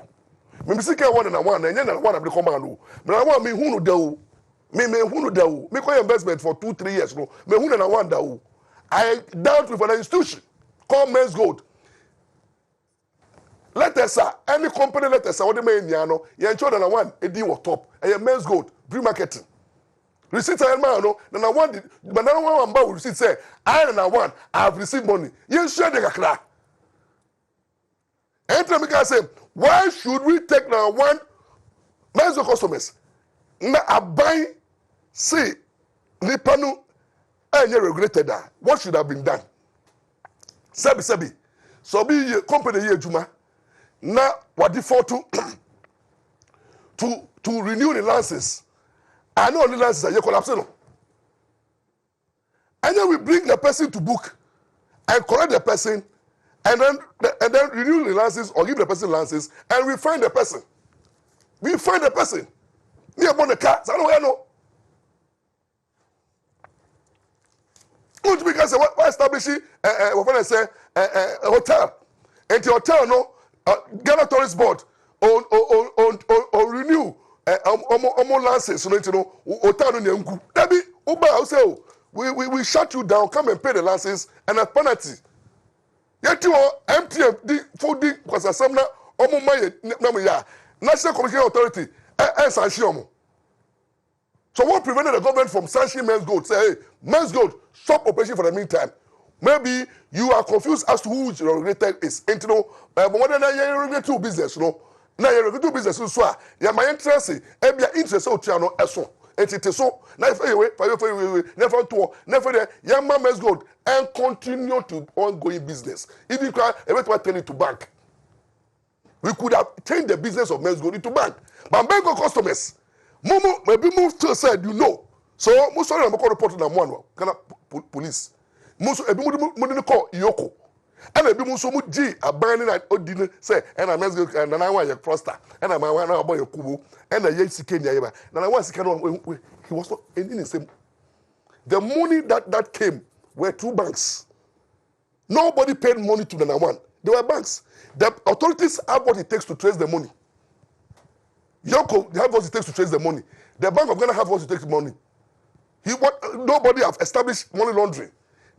Me see ke one Nana One na Nana One abri come anu. Nana One me hunu da o. Me hunu da o. Me koye investment for 2-3 years no. Me hunu Nana One da o. I dealt with an institution called Menzgold. Let us any company let us what me nya no. Ye ensure Nana One e di wo top. E Menzgold pre-marketing. Receipt I man no Nana One but Nana One ba receipt say I Nana One I have received money. Ye share the kakra. Enter me say, why should we take Nana One Menzgold customers? Na abai say nipanu enye regulated that. What should have been done? Sebi. So be company here juma. Na what default to renew the license. I know the license are collapse no. And then we bring the person to book and correct the person. And then renew the license or give the person license, and we find the person. We find the person. Me upon the car. So I don't know. Because what establishing what I say a hotel, and the hotel no Ghana Tourist Board or renew license. So you know hotel no nyangu. Debi Uba say we shut you down. Come and pay the license and a penalty. Yet you MTM fooding because some National Communication Authority sanction. So what prevented the government from sanctioning Menzgold? Say, hey, Menzgold, stop operation for the meantime. Maybe you are confused as to who your regulator is. And you know, but when you regulate business, you know, now you regulate business, so you my interest, and your interest out here no eso. And it is so. Now if you never there, young man Menzgold and continue to ongoing business. If you can, everyone turn it to bank. We could have changed the business of Menzgold into bank. But Menzgold customers, maybe move to a side, you know. So, most of them are reported on one police. Most of them call Yoko. And maybe most of them are binding at Odin, say, and I'm Menzgold, and I want your cluster, and I'm one about your kubu, and I yet see Kenya. And I want to he was not in the same. The money that came were 2 banks. Nobody paid money to Nana One. They were banks. The authorities have what it takes to trace the money. Yoko, they have what it takes to trace the money. The Bank of Ghana have what it takes to money. Nobody have established money laundering.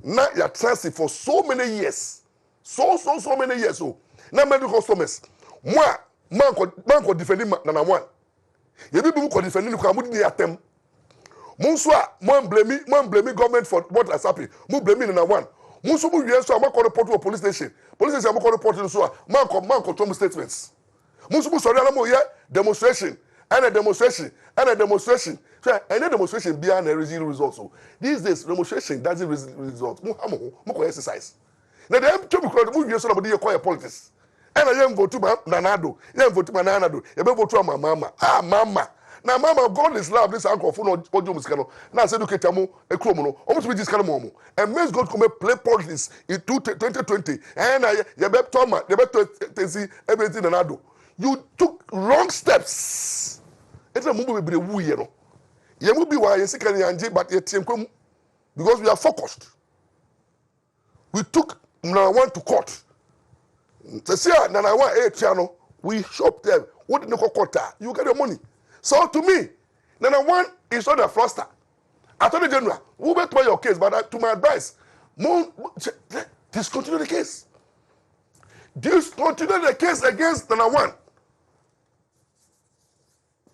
Now you are tracing for so many years. So many years. So now many customers. Moi, man could defend Nana One. You people could defend him. Come with them. Monswa, man blame government for what has happened. Mo blame Nana One. Monso mu wiye so am call report to police station. Police station am call report so man control statements. Monso mu sorry am here demonstration and a demonstration. So any demonstration be an results. So these days demonstration doesn't result. Mo exercise. Now the M2 because mu wiye so na dey call politics. And I am vote to Nanado. You vote to Nanado. You vote to mama. Ah mama. Now, Mama, God is love. This uncle for no Ojo. Now, said, okay, Tamu, a chromo, almost with this kind of moment. And Menzgold come play politics in 2020. And I, Yabeb Thomas, Yabeb see everything and Ado. You took wrong steps. It's a movie with the woo, you know. You will be why you see Kanyanji, but yet because we are focused. We took Nana One to court. See, Nana One, channel, we shop them. What did the court? You get your money. So to me, Nana One is not a fraudster. Attorney General, who bet by your case, but to my advice, discontinue the case. Discontinue the case against Nana One.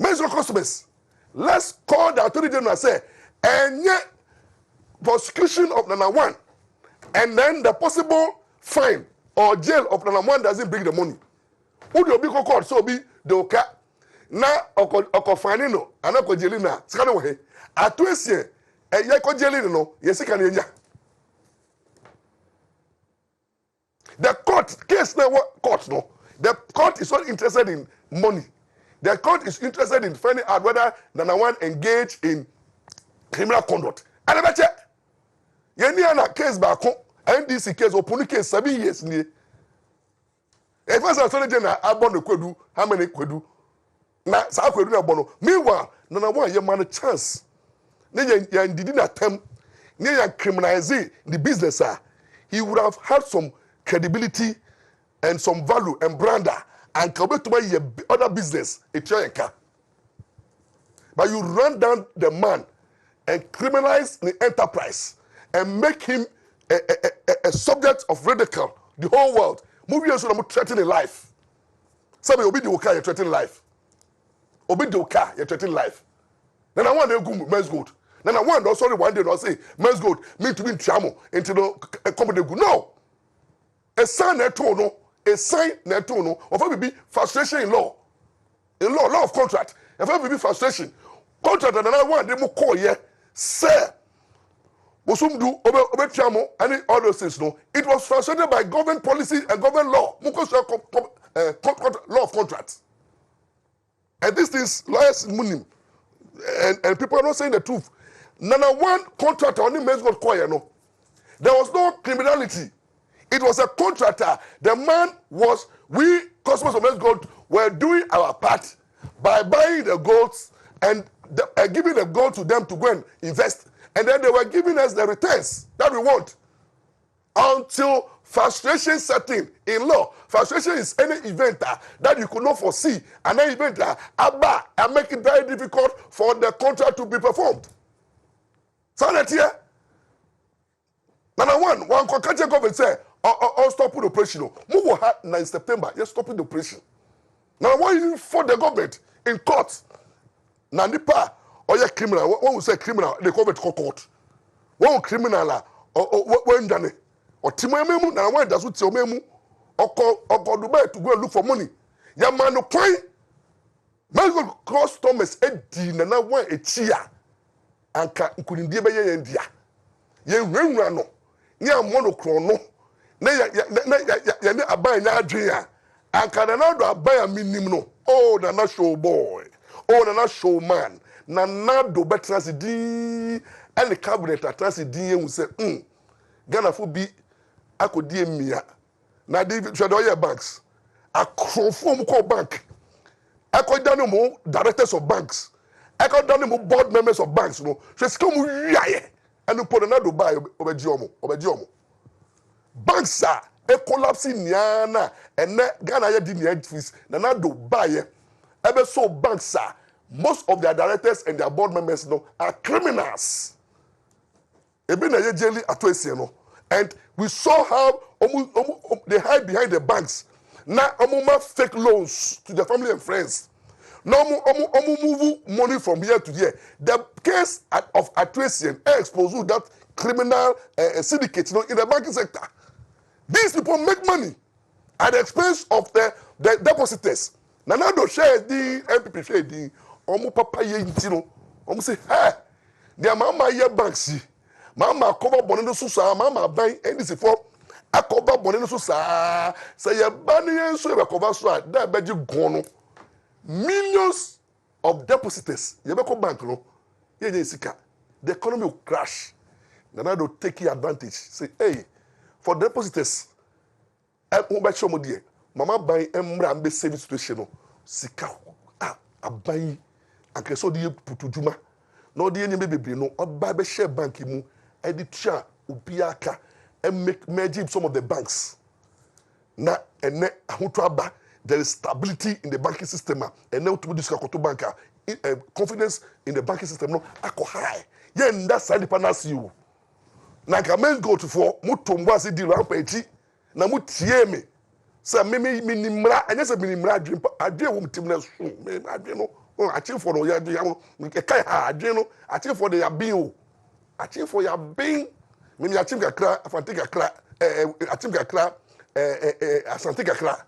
Menzgold customers, let's call the Attorney General and say, and yet prosecution of Nana One, and then the possible fine or jail of Nana One doesn't bring the money. Who do you be called? So be the okay. Now, oko fine no, and oko jail na. Sikana wahe. Atwesi, ye ko jail no, ye sikana yenya. The court case now court no. The court is not interested in money. The court is interested in finding out whether Nana One engaged in criminal conduct. And I bet you any case back NDC case open case 7 years ni. If I say Attorney General abon kwedu, how many kwedu? Na sa kwedu na bono. Meanwhile, Nana One ye man chance. Ne ya ndidi na tem. Ne ya criminalize the business he would have had some credibility and some value and brander and come to my other business but you run down the man and criminalize the enterprise and make him a subject of ridicule the whole world movie so I'm threatening life somebody obi the oka you threatening life obi the oka you threatening life then I want to go Menzgold then I want also one day no say Menzgold me to be in trouble into the company go no a sign that no a sign that no of be frustration in law of contract if be frustration contract and another one they mo call here sir Bosum do obe chamo any other things no it was frustrated by government policy and government law law of contract and these things lawyers munim and people are not saying the truth. Nana One contractor only Menzgold call no there was no criminality. It was a contractor. The man was, we customers of Menzgold were doing our part by buying the golds and giving the gold to them to go and invest. And then they were giving us the returns that we want. Until frustration set in law. Frustration is any event that you could not foresee. And an event and make it very difficult for the contract to be performed. So that here, Nana One can government say, stop the operation. Move in September, you're stopping the operation. Now, why you fought the government in court? Now, nipa or you're criminal. When we say criminal, they call it court. One criminal or when done it. Or Timemu, now why does it tell me or Dubai to go and look for money? Your man, no point. Menzgold cross Thomas Eddie, and now one a chia and couldn't be a India. Ye no. Nya monochrono. Na ya abai na adwea anka na do abai minim no oh na show boy oh na show man na do betra se di and cabinet atrase di ehun se Ghana fo bi akodi emia na dey trade oil banks akrofo mu call bank akodane mu directors of banks akodane mu board members of banks no se sika mu wiaye and put na do buy obeji omo banks are a collapsing niana and Ghana ya di niana fees na do buy ebe so banks are most of their directors and their board members no are criminals ebe na ye jeli atwesi no and we saw how they hide behind the banks na fake loans to their family and friends now move money from here to here the case of Atwesian exposed that criminal syndicate in the banking sector. These people make money at the expense of the depositors. Nanado share the MPP share the papa ye intino. Say, hey, their mama ye banksy. Mama cover bonnet susa, mama buy anything for a cover bonnet susa. Say your banny and so a cover so that bed you gone. Millions of depositors. You make a bank no. The economy will crash. Nanado take advantage. Say, hey. For depositors, Mama buy Mmra and be saving situation no. Sika abai anke so die putujuma. No die nyeme bebre no oba be share bank mu edi tua obi aka and merging some of the banks. Na ene ahotuaba there is stability in the banking system and now to discuss to banker confidence in the banking system no akọ high yen that side partners you na ka Menzgold for mutombo ase di rampa echi na mutie me say me Mmra anya say Mmra adwe wo mtim na so me adwe no achieve for no ya kai ha adwe no achieve for the ya bin o achieve for ya bin me ya achieve kakra afanti kakra achieve kakra asante kakra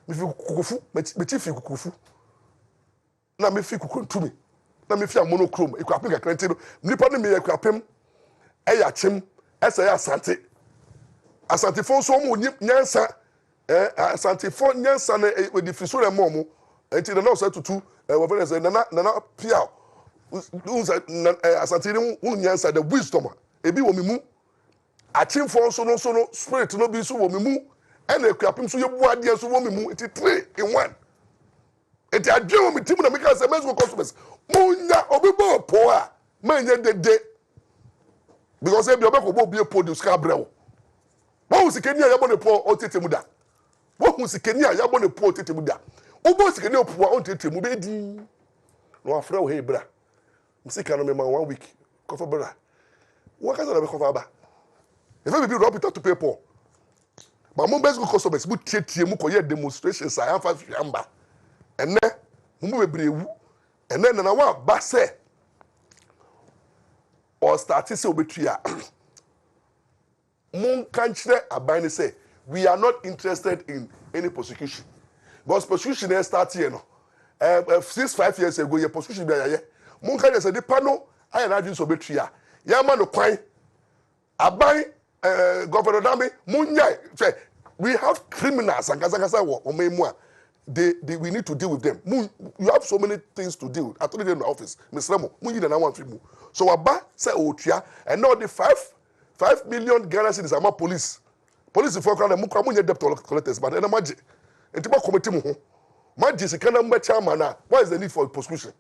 me fi kukufu me ti fi kukufu na me fi kukuntumi na me fi amonochrome e kwapem kakra ntino nipa ne me ya kwapem ya chim esa ya asante fo so mo nyansa asante fo nyansa na we di fi so le mo enti na so tutu we fere say na pia asante ni nyansa the wisdom ebi wo me mu achim fo so no spirit no bi so wo me mu ena ekwapem so yebu ade so wo me mu enti 3 in 1 enti adwe wo me tim na me ka say Menzgold customers munya obibo po a manya dede because ebi obeko bo bie produce ka brew wo sikeni ya bone po o tete mu da wo sikeni ya bone po o tete mu da wo bo sikeni o po o tete mu be di no afra wo he bra msika no me ma 1 week kofa bra wo ka say na be kofa ba if we be drop it to people but mo Menzgold customers mu tietie mu koye demonstrations I have fiamba ene mu bebrewu ene na wa ba say or starting say obetua mon kanchre aban say we are not interested in any prosecution because prosecution is start here no 6-5 years ago your prosecution be aye mon kanchre say the panel aye na adwin so obetua ya ma no kwan aban governor Dami munya we have criminals and kasa wo omemu a they we need to deal with them. You have so many things to deal with. I told you in the office, Mr. Remo, na na one film. So Aba say Otua, and now the 5 million Ghana citizens are police. Police for crowd mu kwa munye debt collectors, but na maji. Entiba committee mu ho. Maji se kana mba chairman na. Why is the need for prosecution?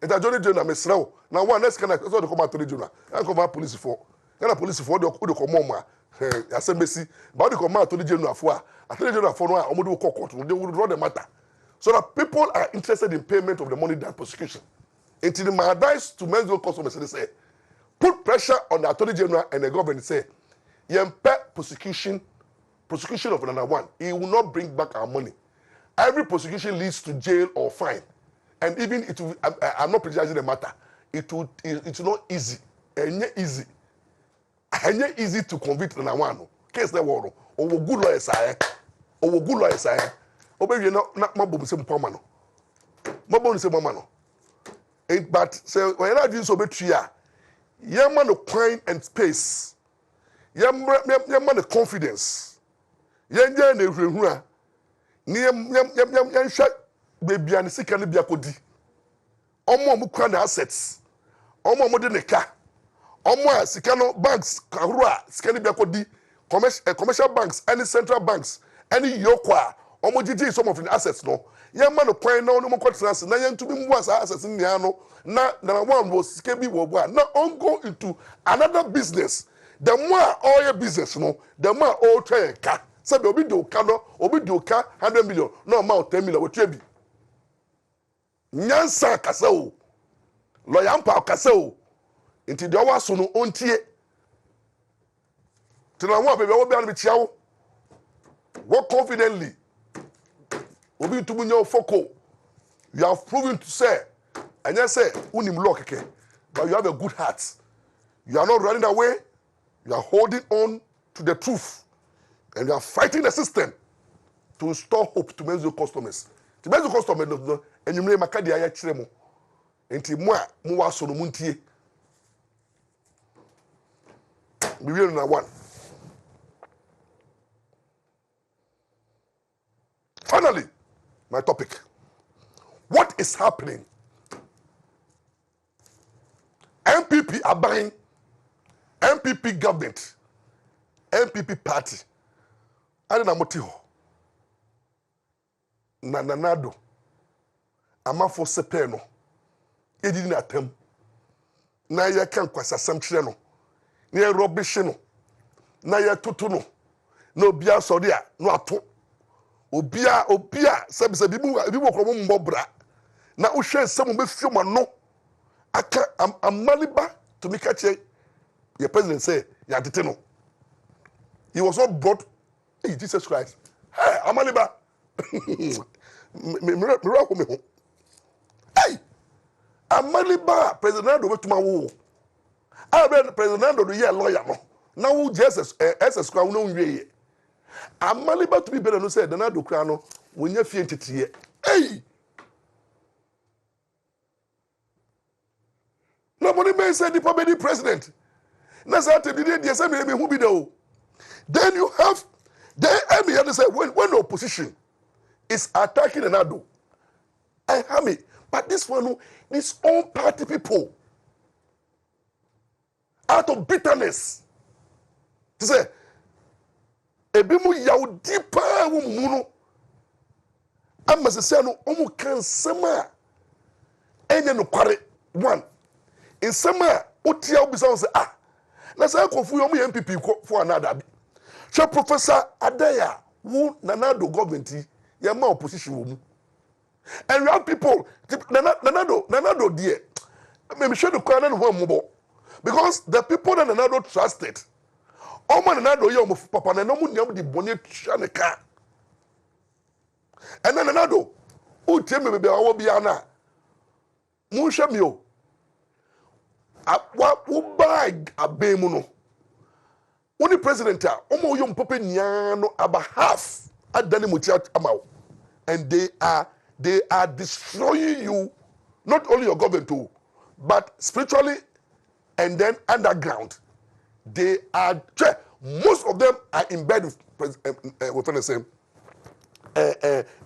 Enta Johnny John na Mr. Remo. Na one next kana so the come Attorney General. And come police for. Kana police for the come ma. Assembly, but the come Attorney General for. Attorney General for no omodu court. They will draw the matter. So that people are interested in payment of the money than prosecution. Until my advice to Menzgold customers they say, put pressure on the Attorney General and the government say, prosecution of another one. It will not bring back our money. Every prosecution leads to jail or fine. And even it will, I'm not prejudging the matter. It's not easy. And easy. And easy to convict another one. Case the war. Or good lawyers are. Or good lawyers are. Obe no na mabom se mpoma no mabom se mama no but say when I do so betua yema no coin and space yema no confidence yenja na ehwehuru a ni yemhwa bebia ne sika ne bia kodi omo mu kwa na assets omo de ne ka omo a sika no banks kahoro a sika ne bia kodi commercial banks any central banks any yokwa omojiji some of the assets no yema no kwan na no mo kwatranse na yentumi mu asa assets ni ano na one was kebi wo bo na on go into another business the more all your business no the more all try ka say be obi do ka no obi do ka 100 million no amount 10 million we trebi nyansa kasa o lawyer Ampaw kasa o nti de wa so no ontie tina wo be wo be an be chia wo work confidently obi tumunyo foko you have proven to say and you say unim law keke but you have a good heart you are not running away you are holding on to the truth and you are fighting the system to restore hope to Menzgold customers to Menzgold customers no enyumre makadi aya kire mo enti mo a mo wa so no muntie bibi na one. Finally, my topic. What is happening? MPP are buying MPP government, MPP party. I don't know what you Nananado. Amafo sepeno. Edini atem. Na ya kan kwasa sam kire no. Na rubbish no. na ye toto no na obia sori a no ato obia se bibu okro mo bra na wo hwe nsem be fio no aka amaliba to me catch your president say ya tete no he was not brought. Hey, Jesus Christ. Hey, amaliba Mmra ko me ho. Hey, amaliba president do betuma wo president do ye lawyer no na wo Jesus SS kwa no nwie amaliba to be better no say the na do kra no wonya fie ntitiye. Hey, nobody may say the public president. That's how they did the assembly who be there. Then you have then say when the opposition is attacking another, I have it. But this one, this own party people, out of bitterness, to say, ebimu yaw deeper wumuno, amase say no omu kan sema, enye no kware one. In sema otia obisa say na say kofu yo mu MPP for another. So Professor Adaya, who Nanado government, ya ma opposition wo mu. And real people, Nanado dear. Maybe show the corner no mo because the people that Nanado trusted. O man Nanado yo mo papa na no mu nyam di bone twa ne ka. And then Nanado, who tell me be awo bia na. Mu hwe mi o. Wa wo bag abemu no. Only president omo yom pope nyano about half adani mutia amao, and they are destroying you, not only your government too, but spiritually and then underground. They are most of them are in bed with the same.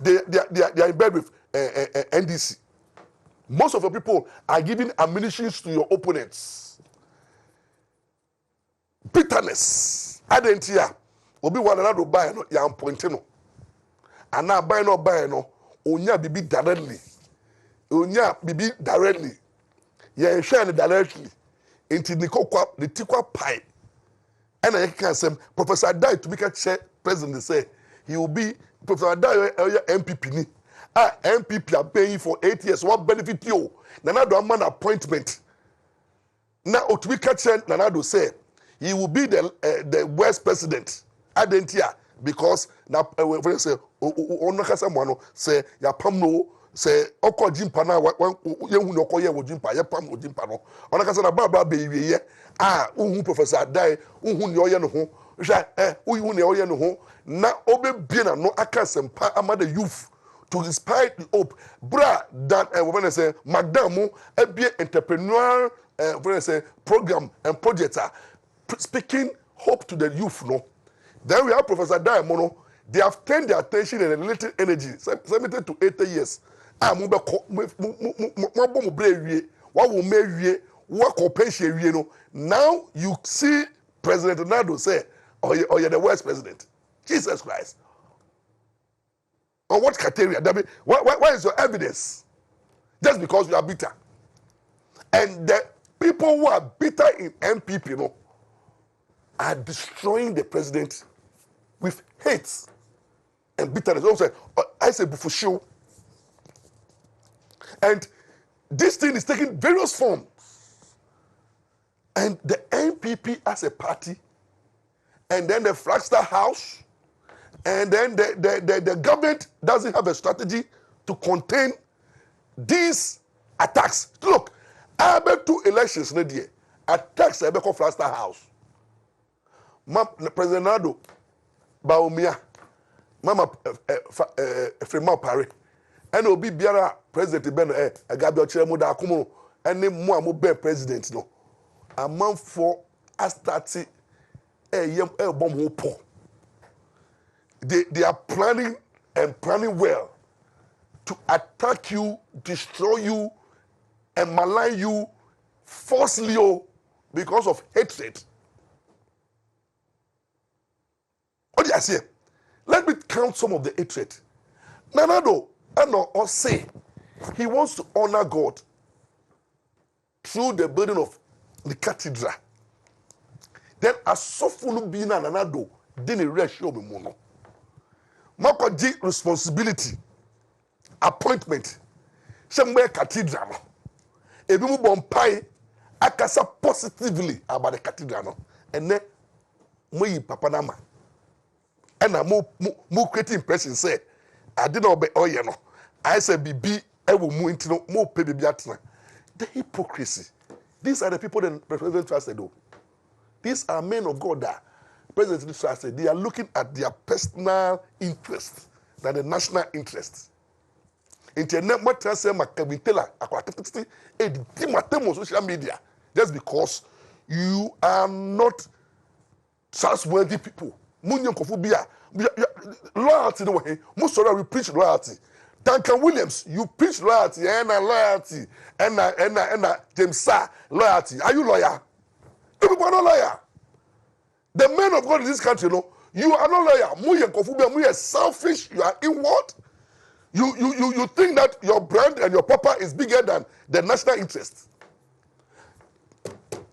They are in bed with NDC. Most of the people are giving ammunition to your opponents. Bitterness. Adentia. Obi one another buy no ya pointino. Ana buy no onya bibi directly. Onya bibi directly. Ya share directly. Inti nikokwa litikwa pai. And I can say Professor Adai to make a chair president say he will be Professor Adai MPP ni. MPP are paying for 8 years. What benefit you? Nanado man appointment. Now to make a chair Nanado say he will be the West president. Adentia because na when say onakasa mwano say ya pamno say oko jimpa na yehu no koye wo jimpa ye pam wo jimpa no onakasa na baba be wiye uhu Professor Adai uhu ne oye no ho hwa uhu ne oye no ho na obebie na no aka sempa amada youth to inspire the hope bra that when say madam ebie entrepreneur when say program and projects speaking hope to the youth, no. Then we have Professor Diamono. They have turned their attention and a little energy, 70 to 80 years. What will make now you see President Ronaldo say, oh, you're the West president. Jesus Christ. On what criteria? Why is your evidence? Just because you are bitter. And the people who are bitter in MPP, no, are destroying the president with hate and bitterness. Also, I say for sure. And this thing is taking various forms. And the NPP as a party, and then the Flagstaff House, and then the government doesn't have a strategy to contain these attacks. Look, I bet 2 elections next year. Attacks I bet Flagstaff House. President Nado, Baumia, Mama Fremont Paris, and Obi Biara, President Ben, a Gabriel Chemuda Kumo, and name more president. No, a month for Astati, a young bomb poor. They are planning and planning well to attack you, destroy you, and malign you falsely because of hatred. What do I say? Let me count some of the hatred. Nanado, or say he wants to honor God through the building of the cathedral. then asofunu bi na nanado di ne ratio me mu no mako di responsibility appointment somewhere cathedral no ebi mu bompai akasa positively about the cathedral no ene mo yi papa na ma ena mo create impression say ade na oye no I say bibi ewo mu intino mo pe bibi atena. The hypocrisy. These are the people that the president trusted though. These are men of God that president trusted. They are looking at their personal interest than the national interest. Internet what transfer makabitela akwatiti edimatemo social media just because you are not trustworthy people. Munyo kofubia loyalty the way most of we preach loyalty. Duncan Williams, you preach loyalty and loyalty and James Sa loyalty. Are you loyal? Everybody not loyal. The men of God in this country, you are not loyal. Muye kofubia, muye selfish. You are inward. You think that your brand and your papa is bigger than the national interest.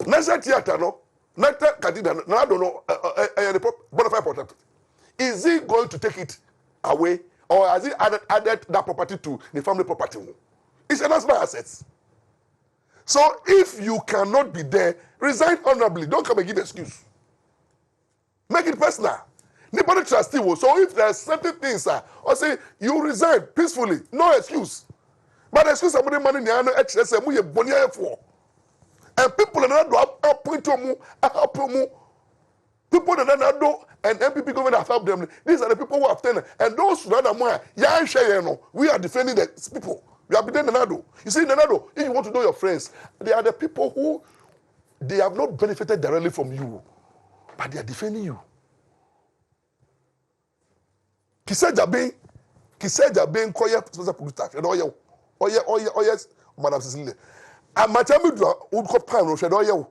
National theater, no. National cathedral, no, I don't know. Bonafide important. Is he going to take it away? Or has he added that property to the family property? It's a national asset. So if you cannot be there, resign honorably. Don't come and give excuse. Make it personal. Nobody trustee you. So if there are certain things, or say you resign peacefully, no excuse. But excuse somebody money in the HSM, for. And people are not appoint to people that do and MPP government have helped them. These are the people who have done it. And those who are the we are defending the people. We are defending Nanado. You see, Nanado, if you want to know your friends, they are the people who they have not benefited directly from you, but they are defending you. Kiseja being koye special police tax and oye Madam Cecilia. And Machamidra would call pan or shadow.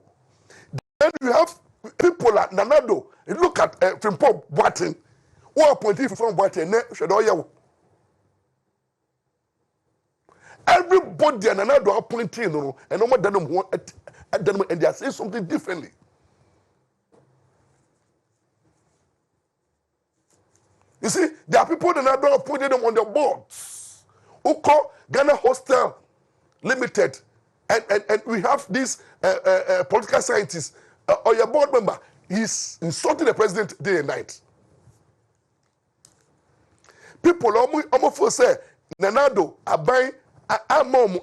Then you have people like Nanado. Look at Frimpong Boatin. Who appointed from Boatin shadow. Everybody and Nanado appointing and no more than them and they are saying something differently. You see, there are people that don't put them on the boards. Who call Ghana Hostel Limited. And we have this political scientist or your board member. He's insulting the president day and night. People almost say, Nanado, are buying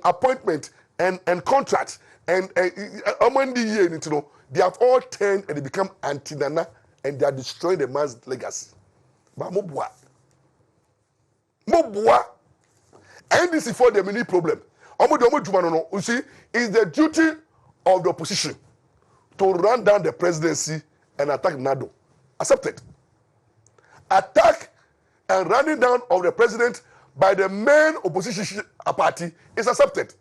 appointment and contract. And they have all turned and they become anti-Nana and they are destroying the man's legacy. But Mobwa. NDC for the mini problem. You see, it's the duty of the opposition to run down the presidency and attack Nado. Accepted. Attack and running down of the president by the main opposition party is accepted.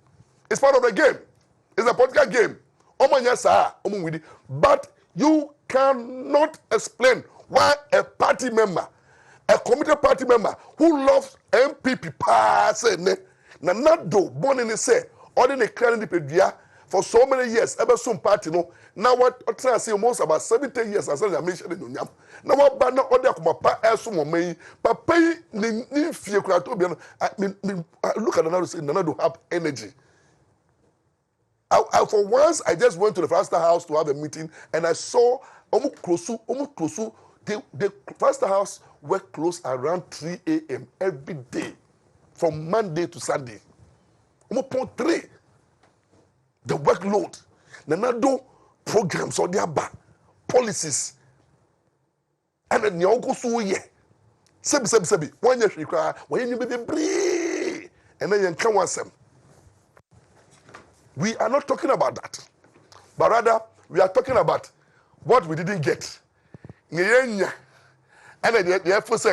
It's part of the game. It's a political game. But you cannot explain why a party member, a committed party member who loves MPP Nanado born in the say ordinary clearing the for so many years ever soon party no now what try say almost about 70 years as I mentioned in now what banner order kuma pa eso mo mai papa ni fie kura to bi no look at Nanado say Nanado have energy. I for once I just went to the Pastor house to have a meeting and I saw almost close the Pastor house were closed around 3 a.m. every day from Monday to Sunday. Almost 3. The workload. Nanado programs or their policies. And then you go so ye. Sebi. 1 year she cry. When you baby bree. And then you can want some. We are not talking about that. But rather, we are talking about what we didn't get. And then the effort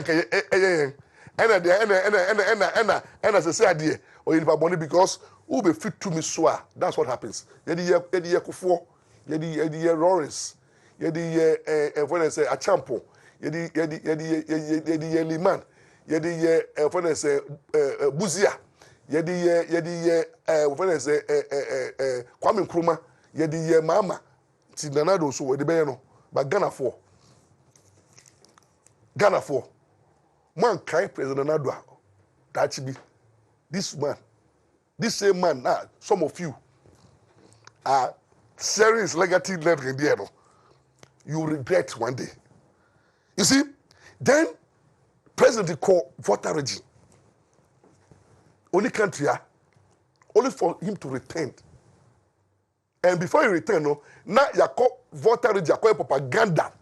and as I say idea or you money because who be fit to me swear. That's what happens. Yedi Kufo, Yedi Lawrence, Yedi when I say Achampo, Yedi Liman, Yedi when I say Buzia, Yedi when I say Kwame Nkrumah, Yedi Mama, Tinanado so the Beno. But Ghana for man kind President Adwa that should be this man, this same man. Now some of you are sharing his legacy left in the end. You regret one day. You see, then President called voter regime. Only country, only for him to return. And before he return, now you call voter region, you call propaganda.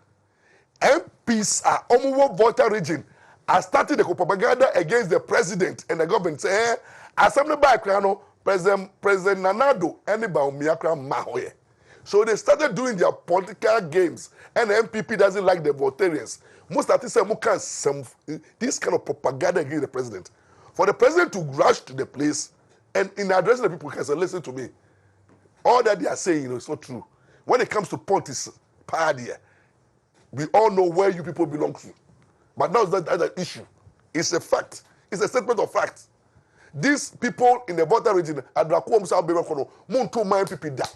MPs are almost voter region. I started the propaganda against the president and the government. Say, assembly by President Nanado, anybody Miakra Mahoye. So they started doing their political games, and the MPP doesn't like the votarians. Most of say this kind of propaganda against the president. For the president to rush to the place and in addressing the people, can say, listen to me. All that they are saying is not true. When it comes to politics, party, we all know where you people belong to. But now that's the issue. It's a fact. It's a statement of fact. These people in the voter region,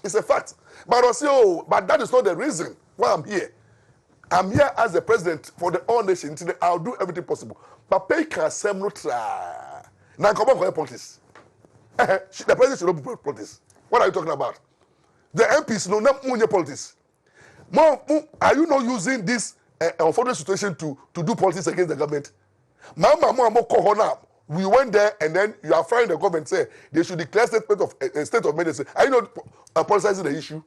it's a fact. But I say, but that is not the reason why I'm here. I'm here as the president for the all nation. I'll do everything possible. But pay can say no try. Now come on for politics. The president should not be politics. What are you talking about? The MPs know not politics. Are you not using this unfortunate situation to do politics against the government? We went there and then you are firing the government say they should declare state of emergency. Are you not politicizing the issue?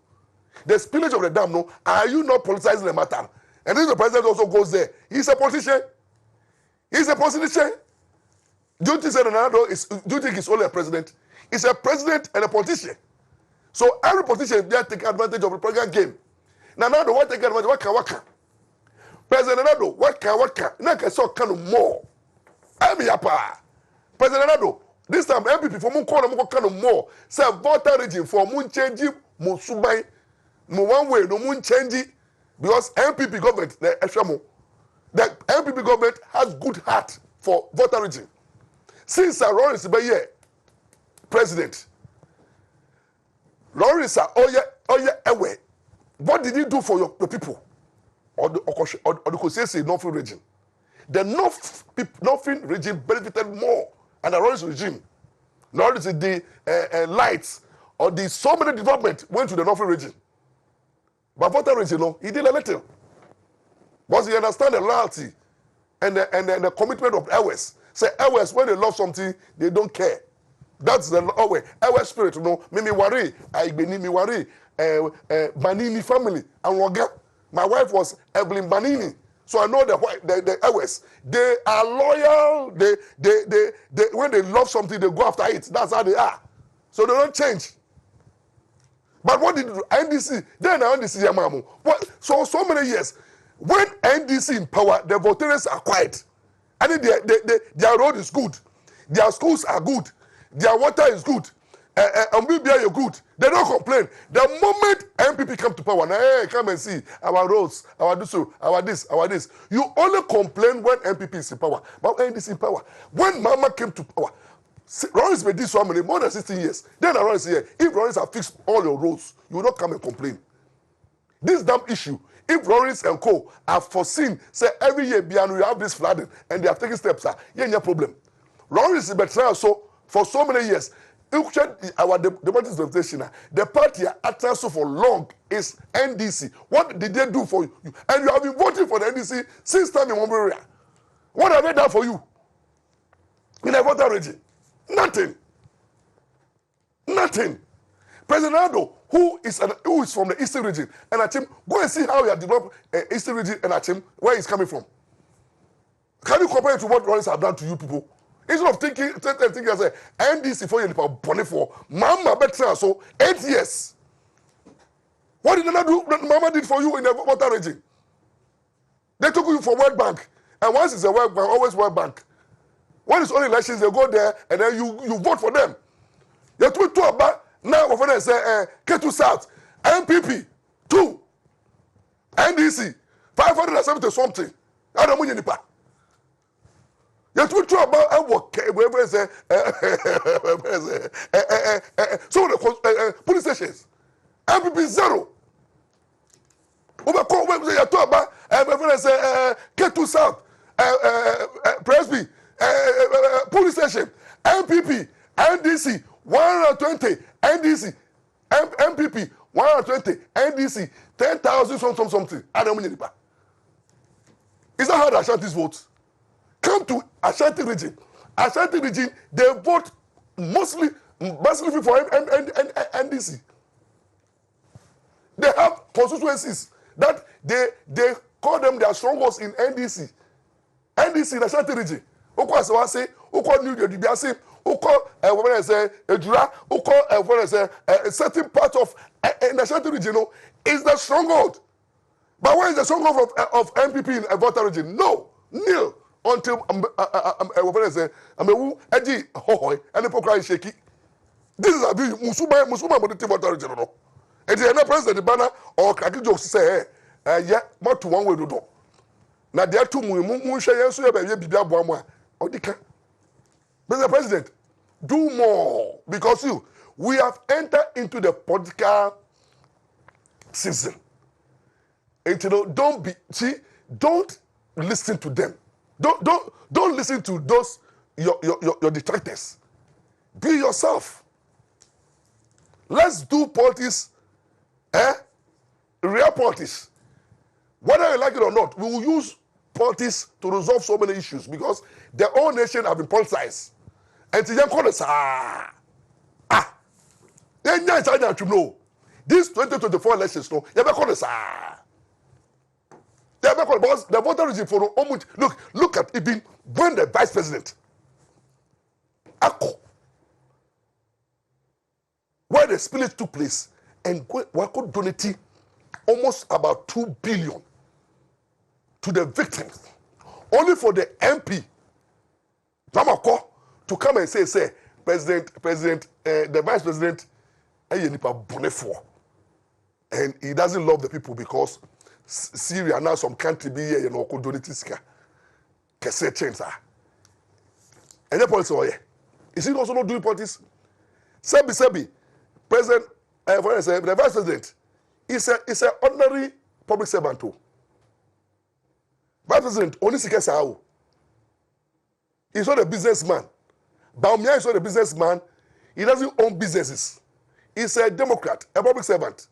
The spillage of the dam, no. Are you not politicizing the matter? And then the president also goes there. He's a politician. He's a politician. Do you think he's only a president? He's a president and a politician. So every politician there take advantage of the program game. Now what take advantage? What can? President Nado, what can? Now can so kind of more. President Nado, this time MPP for mun call them kind of more. Say voter regime for mun change mun subai. Mo one way no mun change because MPP government the MPP government has good heart for voter regime. Since Maurice be here, president. Maurice away. What did he do for your people? Or the Kosese Northern region? The Northern region benefited more and the Maurice regime. Maurice the lights or the so many development went to the Northern region. But voter region, he did a little. Because he understand the loyalty and the commitment of Ewes. Say Ewes, when they love something, they don't care. That's the Ewes spirit, me worry, me worry, Banini family, and Waga. My wife was Evelyn Banini. So I know the Ewes. They are loyal. They when they love something, they go after it. That's how they are. So they don't change. But what did NDC? Then NDC Yamamu. What? So many years. When NDC in power, the voters are quiet. And their road is good. Their schools are good. Their water is good. And we are good. They don't complain. The moment MPP come to power, now, hey, come and see our roads, our this. You only complain when MPP is in power. But NDC in power. When Mama came to power, Maurice made this one more than 16 years. Then Maurice here, if Maurice have fixed all your roads, you will not come and complain. This damn issue, if Maurice and co have foreseen, say every year Bianu you have this flooding and they have taken steps, no problem. Maurice is betrayal so for so many years. Our democratic representation, the party acting so for long is NDC. What did they do for you? And you have been voting for the NDC since time in Mmra. What have they done for you? In a voter region? Nothing. President Ado, who is from the Eastern region, and Achim, go and see how he has developed Eastern region and Achim, where he's coming from. Can you compare it to what Maurice have done to you people? Instead of thinking as a NDC for you bonnet for Mama better so 8 years. What did Mama did for you in the water region? They took you for World Bank, and once it's a World Bank, always World Bank. When it's only elections, they go there and then you vote for them. You tweet to about now of them say K2 South, MPP 2, NDC 570 something. I don't mean any. You tweet to about work wherever say so the police stations MPP 0. Ubeko we ya talk about my friend say K2 South Presby police station MPP NDC 120 NDC MPP 120 NDC 10,000 something. I don't mean. Is that how the Ashantis vote? Come to Ashanti region. Ashanti region, they vote mostly for NDC. They have constituencies that they call them their strongholds in NDC. NDC in Ashanti region. Oko Asawase, Oko New York, Oko when I say Ejura, Oko when I say a certain part of in the Ashanti region is the stronghold. But where is the stronghold of MPP in a Volta region? No, nil. Until when I say Amewu Eji Hohoi and the Pokra is shaky. This is a big Musuma Moditi Volta region. And the other president banner or Kaki jokes say, yeah, more to one way to do. Now there are two Munsha so Bibia Boama or Dika. Mr. President, do more because we have entered into the political season. And don't listen to them. Don't listen to those your detractors. Be yourself. Let's do politics, real politics. Whether you like it or not, we will use politics to resolve so many issues because the whole nation have been politicized. And to call us then to know this 2024 elections, no, you call us because the voter regime for almost look at even when the vice president where the spillage took place and we could donate almost about 2 billion to the victims only for the MP Bamako to come and say president the vice president and he doesn't love the people because Syria now some country be here could donate iska kese change and the policy is he also not doing politics? Sebi president the vice president is a ordinary public servant too. Vice president only sikesa he's not a businessman. Baumia is not a businessman. He doesn't own businesses. He's a Democrat, a public servant.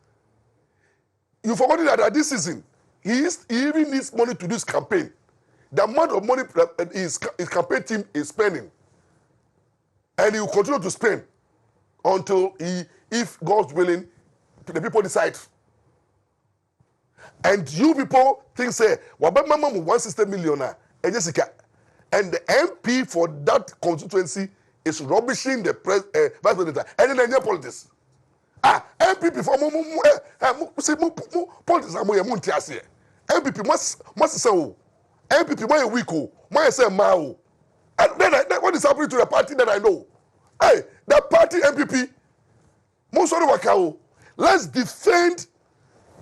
You forgot that this season, he even needs money to do his campaign. The amount of money his campaign team is spending. And he will continue to spend until if God's willing, the people decide. And you people think, say, Wabama 160 million, and Jessica. And the MP for that constituency is rubbishing the vice president. And then politics. MPP for politics are more MPP must say, MPP more weak, more say Mao. And then what is happening to the party that I know? Hey, the party MPP, most of the work. Let's defend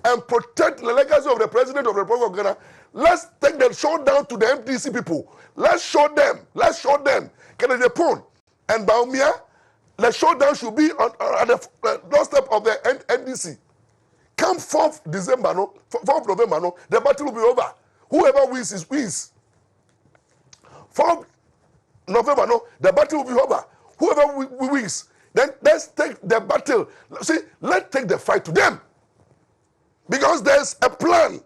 and protect the legacy of the president of the Republic of Ghana. Let's take the showdown to the MDC people. Let's show them. Can they pone? And Baumia, the showdown should be at the doorstep of the NDC. Come 4th December, 4th November, the battle will be over. Whoever wins wins. 4th November, the battle will be over. Whoever wins, then let's take the battle. See, let's take the fight to them. Because there's a plan.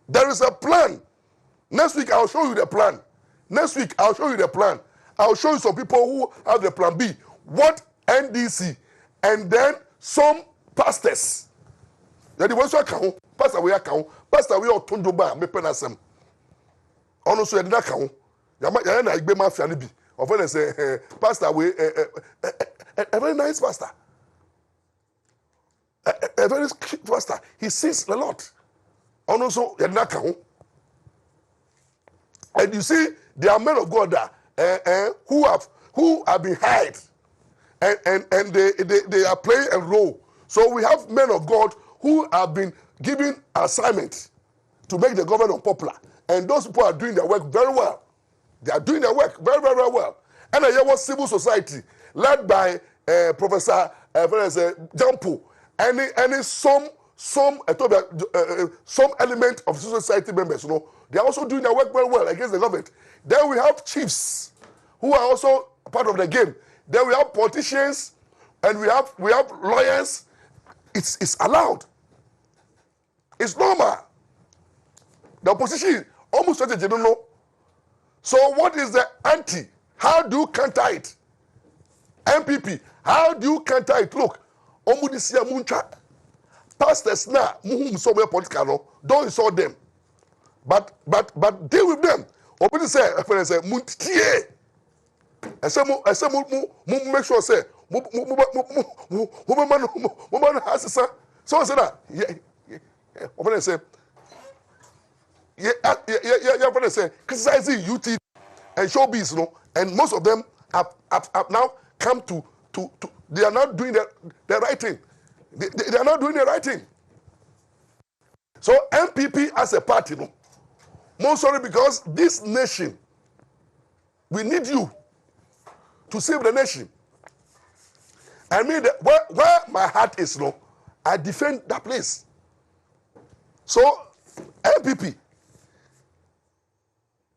There is a plan. Next week, I'll show you the plan. I'll show you some people who have the plan B. What NDC? And then some pastors. The ones who account, pastor we account, pastor we are Tondoba, Mepenasem. Honestly, I didn't account. Yama Igbe Mafia Nibi. Of when I say, pastor we, a very nice pastor. A very pastor. He sings a lot. Also, I didn't account. And you see, there are men of God that who have been hired, and they are playing a role. So we have men of God who have been given assignment to make the government unpopular, and those people are doing their work very well. They are doing their work very, very, very well. And there was civil society led by Professor Jampo, and some some some element of civil society members, they are also doing their work very well against the government. Then we have chiefs who are also part of the game. Then we have politicians, and we have lawyers. It's allowed. It's normal. The opposition almost said they don't know. So what is the anti? How do you counter it? MPP, how do you counter it? Look, omudisia muncha. Pastors now, somewhere political, no, don't insult them. But deal with them. Open say, muntie. I say, make sure say, woman has a so I said that. Yeah. Open say, yeah, say, criticizing UT and showbiz, and most of them have now come to they are not doing the right thing. They are not doing the right thing. So MPP as a party, most sorry, because this nation, we need you to save the nation. I mean, where my heart is, I defend that place. So MPP,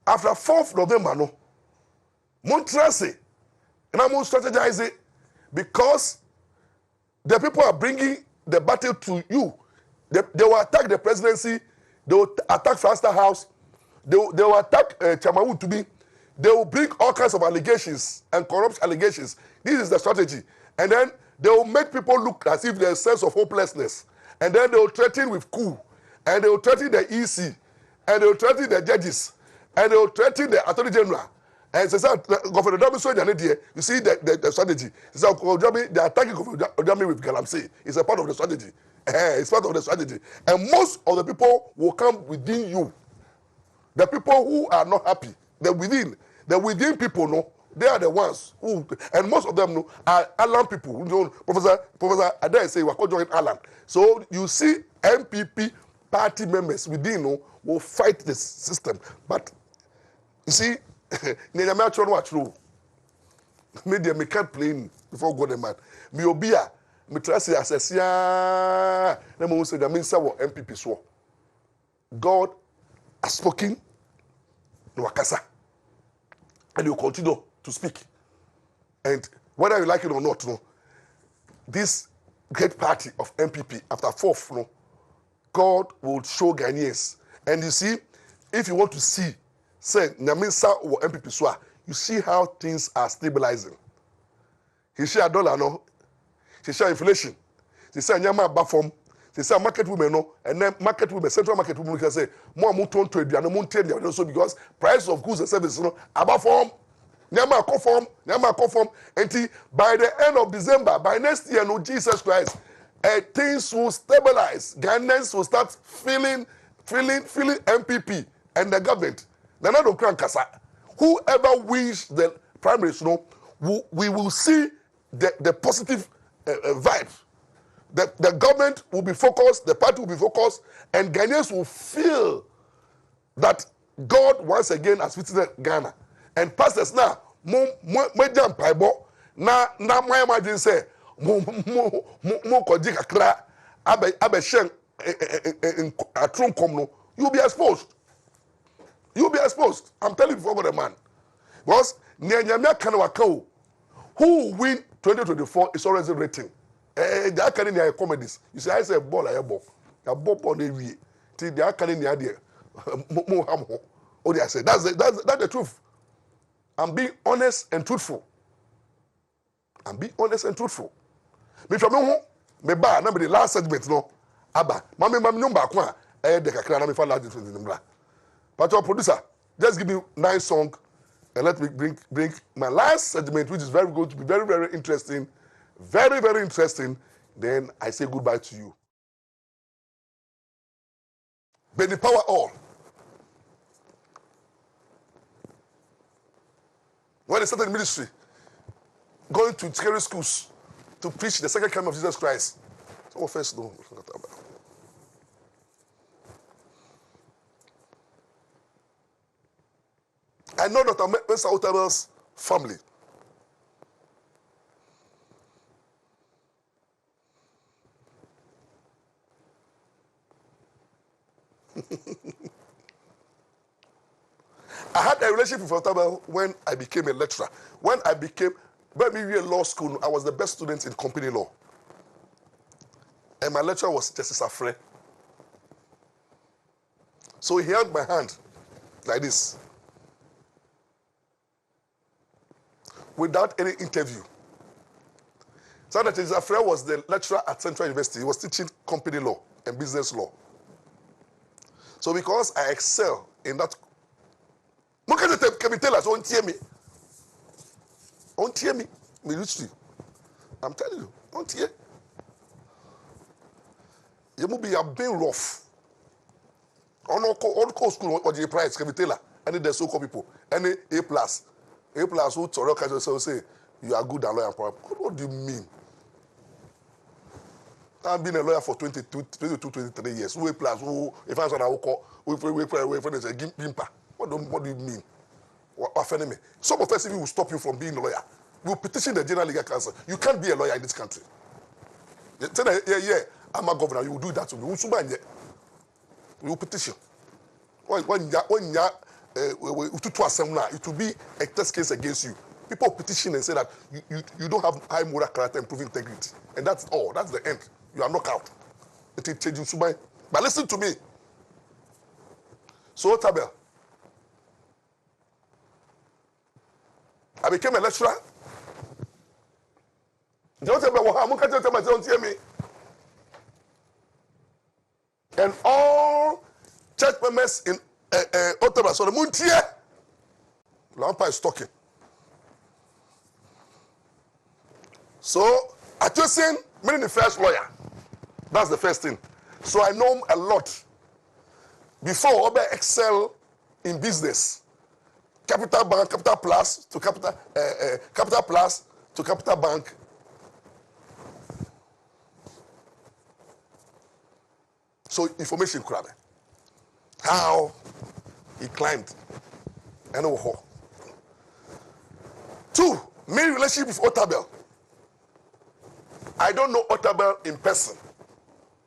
after 4th November, Montrase, and I'm going to strategize it because the people are bringing the battle to you. They will attack the presidency. They will attack Faster House. They will attack WONTUMI. They will bring all kinds of allegations and corrupt allegations. This is the strategy. And then they will make people look as if there's a sense of hopelessness. And then they will threaten with coup. And they will threaten the EC. And they will threaten the judges. And they will threaten the Attorney General. And so, Governor Odami, you see the strategy. So, they're attacking Governor Odami with Galamsey. It's a part of the strategy. It's part of the strategy. And most of the people will come within you. The people who are not happy, the within people, they are the ones who, and most of them are Alan people. Professor Adair say, we're going to join Alan. So you see MPP party members within will fight the system. But you see, Nehemiah Chon watch rule. Media me can't play before God man. Me obia, me trust assess ya. Nemo who say that means our MPP so. God has spoken no wakasa. And you continue to speak. And whether you like it or not, this great party of MPP after 4th, God will show Ghanaians. And you see, if you want to see, say, Nyamisa or MPP Swa, you see how things are stabilizing. He share dollar, he share inflation. He say Nyama Bafom. He say market women, and then market women, central market women can say, more muton trade, and muton also because price of goods and services, above form. Nyama conform. And by the end of December, by next year, Jesus Christ, things will stabilize. Ghanaians will start feeling MPP and the government. Nana don't crank kasa. Whoever wins the primaries, we will see the positive vibe. The government will be focused, the party will be focused, and Ghanaians will feel that God once again has visited Ghana. And pastors now, jump paibo na my imagine say mo koji kakra abe shen atron kom no, you'll be exposed. I'm telling you before God, man. Because Nyanyamia Kanawakao, who will win 2024 is already written. They are carrying their comedies. You see, I say ball, I ball. A ball on the way. They are carrying the idea. Oh, they say that's the truth. I'm being honest and truthful. Me from me ba na me the last segment aba. Mami number kwa de kakra na me fa large difference in Mmra. But your producer, just give me nice song and let me bring my last segment, which is going to be very, very interesting. Very, very interesting. Then I say goodbye to you. May the power all. When they started ministry, going to secondary schools to preach the second coming of Jesus Christ. So first, no. I know Dr. Menzgold's family. relationship with Otabel when I became a lecturer. When we were law school, I was the best student in company law. And my lecturer was Justice Afre. So he held my hand like this, without any interview. So that Justice Afre was the lecturer at Central University. He was teaching company law and business law. So because I excel in that, can tell us, don't hear me. Don't hear me. I'm telling you, don't hear. You must be been rough. On school, or the price, can tell her. Any the so-called people, any A+, who Torok say you are good at lawyer. What do you mean? I've been a lawyer for 23 years. Who A+, who if I said I will call, we say Gimpa. What do you mean? What me? Some of us will stop you from being a lawyer. We will petition the General Legal Council. You can't be a lawyer in this country. Yeah, I'm a governor. You will do that to me. We will petition. It will be a test case against you. People petition and say that you don't have high moral character and prove integrity. And that's all. That's the end. You are knocked out. It will change you. But listen to me. So, Tabel, I became a lecturer. Don't hear me. And all church members in Ottawa, so the Muntie, Lampa is talking. So, I just seen me the first lawyer. That's the first thing. So I know a lot. Before I excel in business, Capital Bank, Capital Plus to Capital Plus to Capital Bank. So information crowd. How he climbed. And over. 2, main relationship with Otabel. I don't know Otabel in person.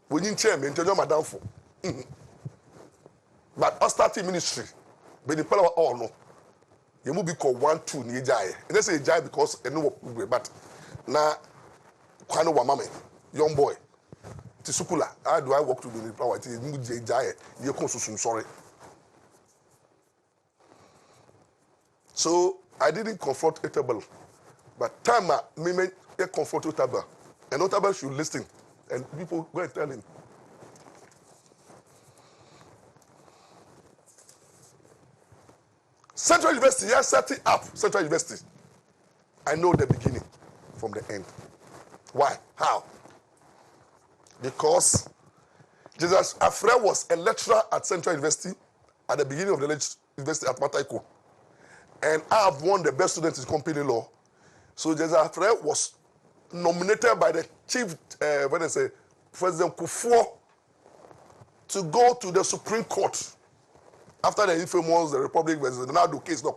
We didn't tell me, tell you madam for. But I started ministry. But the power all no. You must be called 1, 2 ni jai. And they say jai because I know but na kwano wa mame, young boy. Tisukula, how do I walk to the power? It is jai. You consume sorry. So I didn't confront Otabel. But time me confront Otabel. And Otabel should listen. And people go and tell him. Central University, yes, setting up Central University. I know the beginning from the end. Why? How? Because Jesus Afre was a lecturer at Central University at the beginning of the university at Mataiko. And I have won the best student in company law. So Jesus Afre was nominated by the chief, President Kufuor, to go to the Supreme Court. After the infamous the Republic was now the case no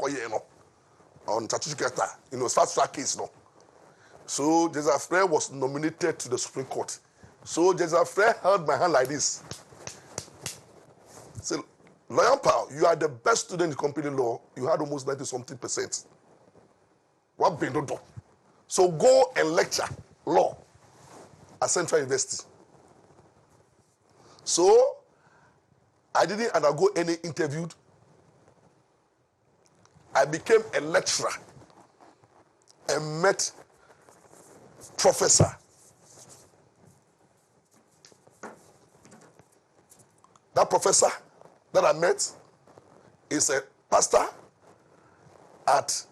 on Chatuchiketa, fast track case no. So Jesus Afre was nominated to the Supreme Court. So Jesus Afre held my hand like this. Said, Lawyer Ampaw, you are the best student in company law. You had almost 90-something%. What been done? So go and lecture law at Central University. So I didn't undergo any interview. I became a lecturer and met professor. That professor that I met is a pastor at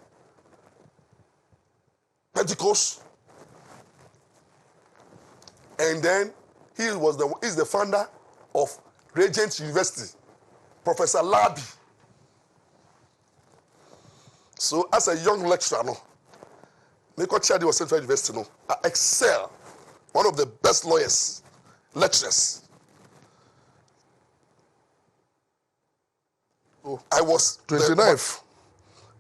Pentecost. And then he's the founder of Regent University, Professor Labi. So as a young lecturer, Meko Chadi was Central University, I excel, one of the best lawyers, lecturers. So I was 29th.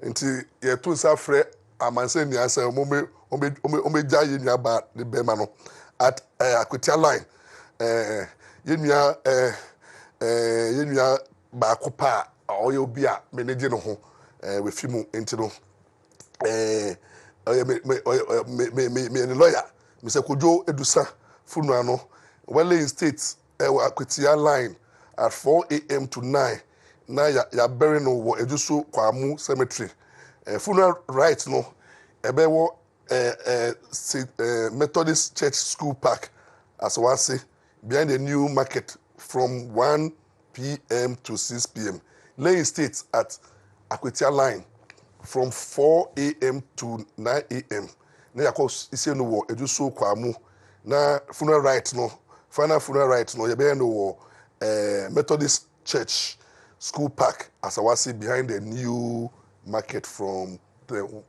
Until you two suffer, I'm saying you answer ome jai you ba the bemano at Akutia line. Yenya ba kopa oyo bia menage no ho we film into no me lawyer Mr. Kojo Edusa Funano Wale in State Akwetia line at 4 a.m. to 9. Now ya bury no Edusu Kwamu Cemetery. Funeral right no Ebewo Methodist Church School Park as one say behind the new market from 1 p.m. to 6 p.m. Lay in State at Akwetia line from 4 a.m. to 9 a.m. Na yakos ise no wo Edusu Kwamu na funeral right no final funeral right no ye be no wo Methodist Church School Park as I was say behind the new market from 1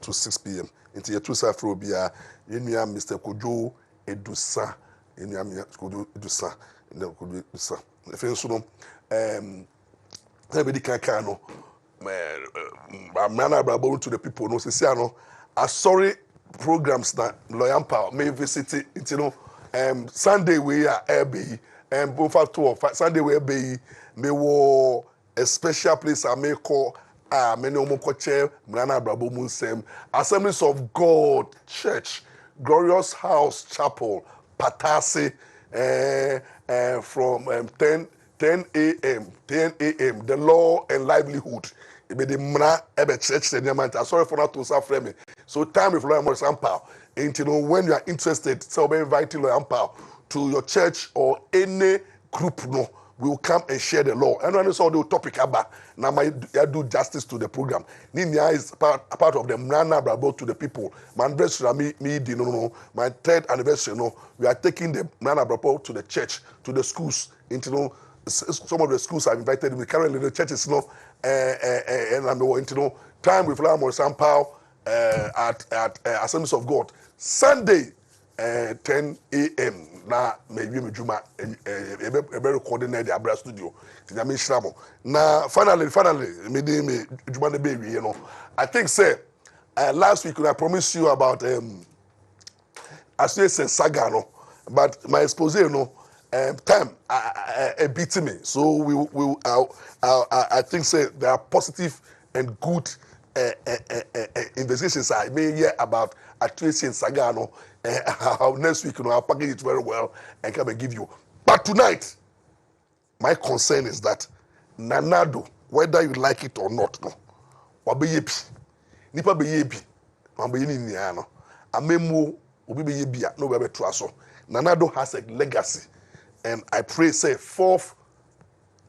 to 6 p.m. Into your two safro bia yenya Mr. Kojo Edusa yenya Kojo Edusa no Kojo Edusa efe so no everybody can no man Abrabo to the people no say no sorry programs that Ampaw may visit it you know Sunday we are be both 2 or 5 Sunday we be me wo a special place I may call many omokoche Mmra Abrabo Nsem Assemblies of God Church Glorious House Chapel Patase from 10 a.m. the law and livelihood it be the Mmra ebe church sorry for not to suffer me so time with Maurice Ampaw and you know when you are interested so be inviting Ampaw to your church or any group no we will come and share the law and when so the topic about now I do justice to the program Ninia is part of the Mmra Abrabo to the people my anniversary me no my 3rd anniversary no we are taking the Mmra Abrabo to the church to the schools into you know some of the schools have invited me currently the churches no and I'm going to know time with Maurice Ampaw at Assemblies of God Sunday 10 a.m. na maybe me juma ebe recording na the Abra studio tinya me shramo na finally me dey me juma na be wi you know I think say last week I promised you about Association saga no but my expose no time beat me so I think say there are positive and good investigations I may hear about Association saga no next week I'll package it very well and come and give you but tonight my concern is that Nanado whether you like it or not no wabeyebi nipa beyebi wabeyi ni no amemu obi beyebi no be beto aso Nanado has a legacy and I pray say 4th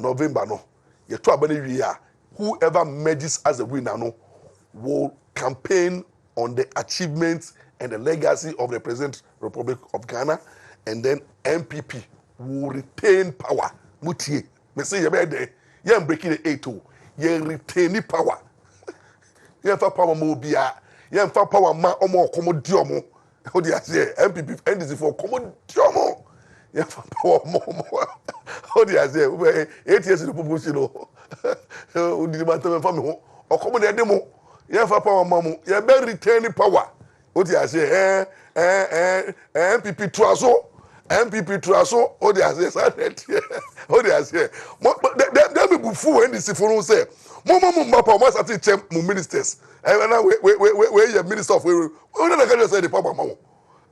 November no ye to abani wi whoever emerges as a winner no will campaign on the achievements and the legacy of the President Republic of Ghana and then MPP will retain power mutie me say ye be there ye breaking the 8 ye retain power ye fa power mo bia ye fa power ma omo komodi omo o dey say MPP NDC for komodi omo ye fa power mo o dey say 8 years in the population o di ma tell me for me ho o komodi de mo ye fa power ma mo ye be retain power o dey say MPP traso o dey say sanet o dey say dem be bufu NDC for say mo mapa mo sati chem mo ministers na we your minister of we no can say the papa ma o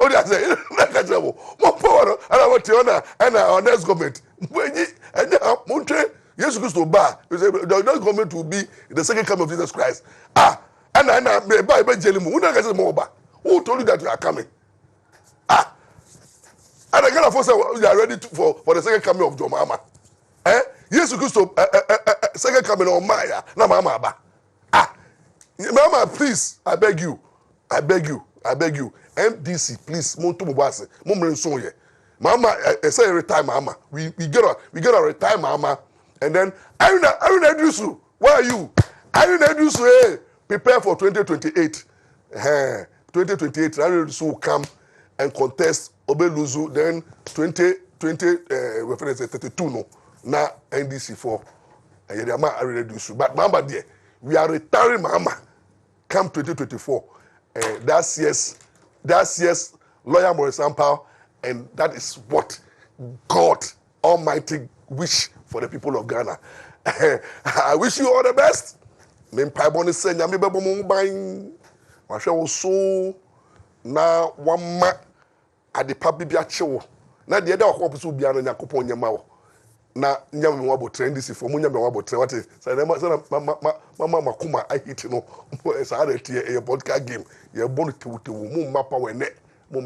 dey say na ka say mo power and what you na and our next government and montre Jesus Christ ba the next government will be the second coming of Jesus Christ and me ba jeli mo no can say mo ba who told you that you are coming and the Ghana force you are ready for the second coming of your mama Jesus Christ second coming on Maya na mama ba mama please I beg you MDC please mo to mo base mo mrenso ye mama say retire mama we get a retire mama and then Aruna Edusu where are you Aruna Edusu prepare for 2028 2028 Aruna Edusu will come and contest Obeluzu then 32 no na NDC for Yedama Aruna Edusu but mama there we are retiring mama come 2024 that's yes lawyer Maurice Ampaw and that is what God Almighty wish for the people of Ghana I wish you all the best. Me mpaebɔ ne sɛ nyame bɛbɔ mo ho ban. Wahwɛ wo so na wama adepa bi akyewo. Na deɛ da wakɔ so bia no Nyankopɔn nyama wo. Na nyame mo abotre ndisi fo mo nyame mo abotre wate. Sɛ mama makuma ahiti no. Sa ada tie e podcast game. Ye bonu tewu mo mapa we ne. Mo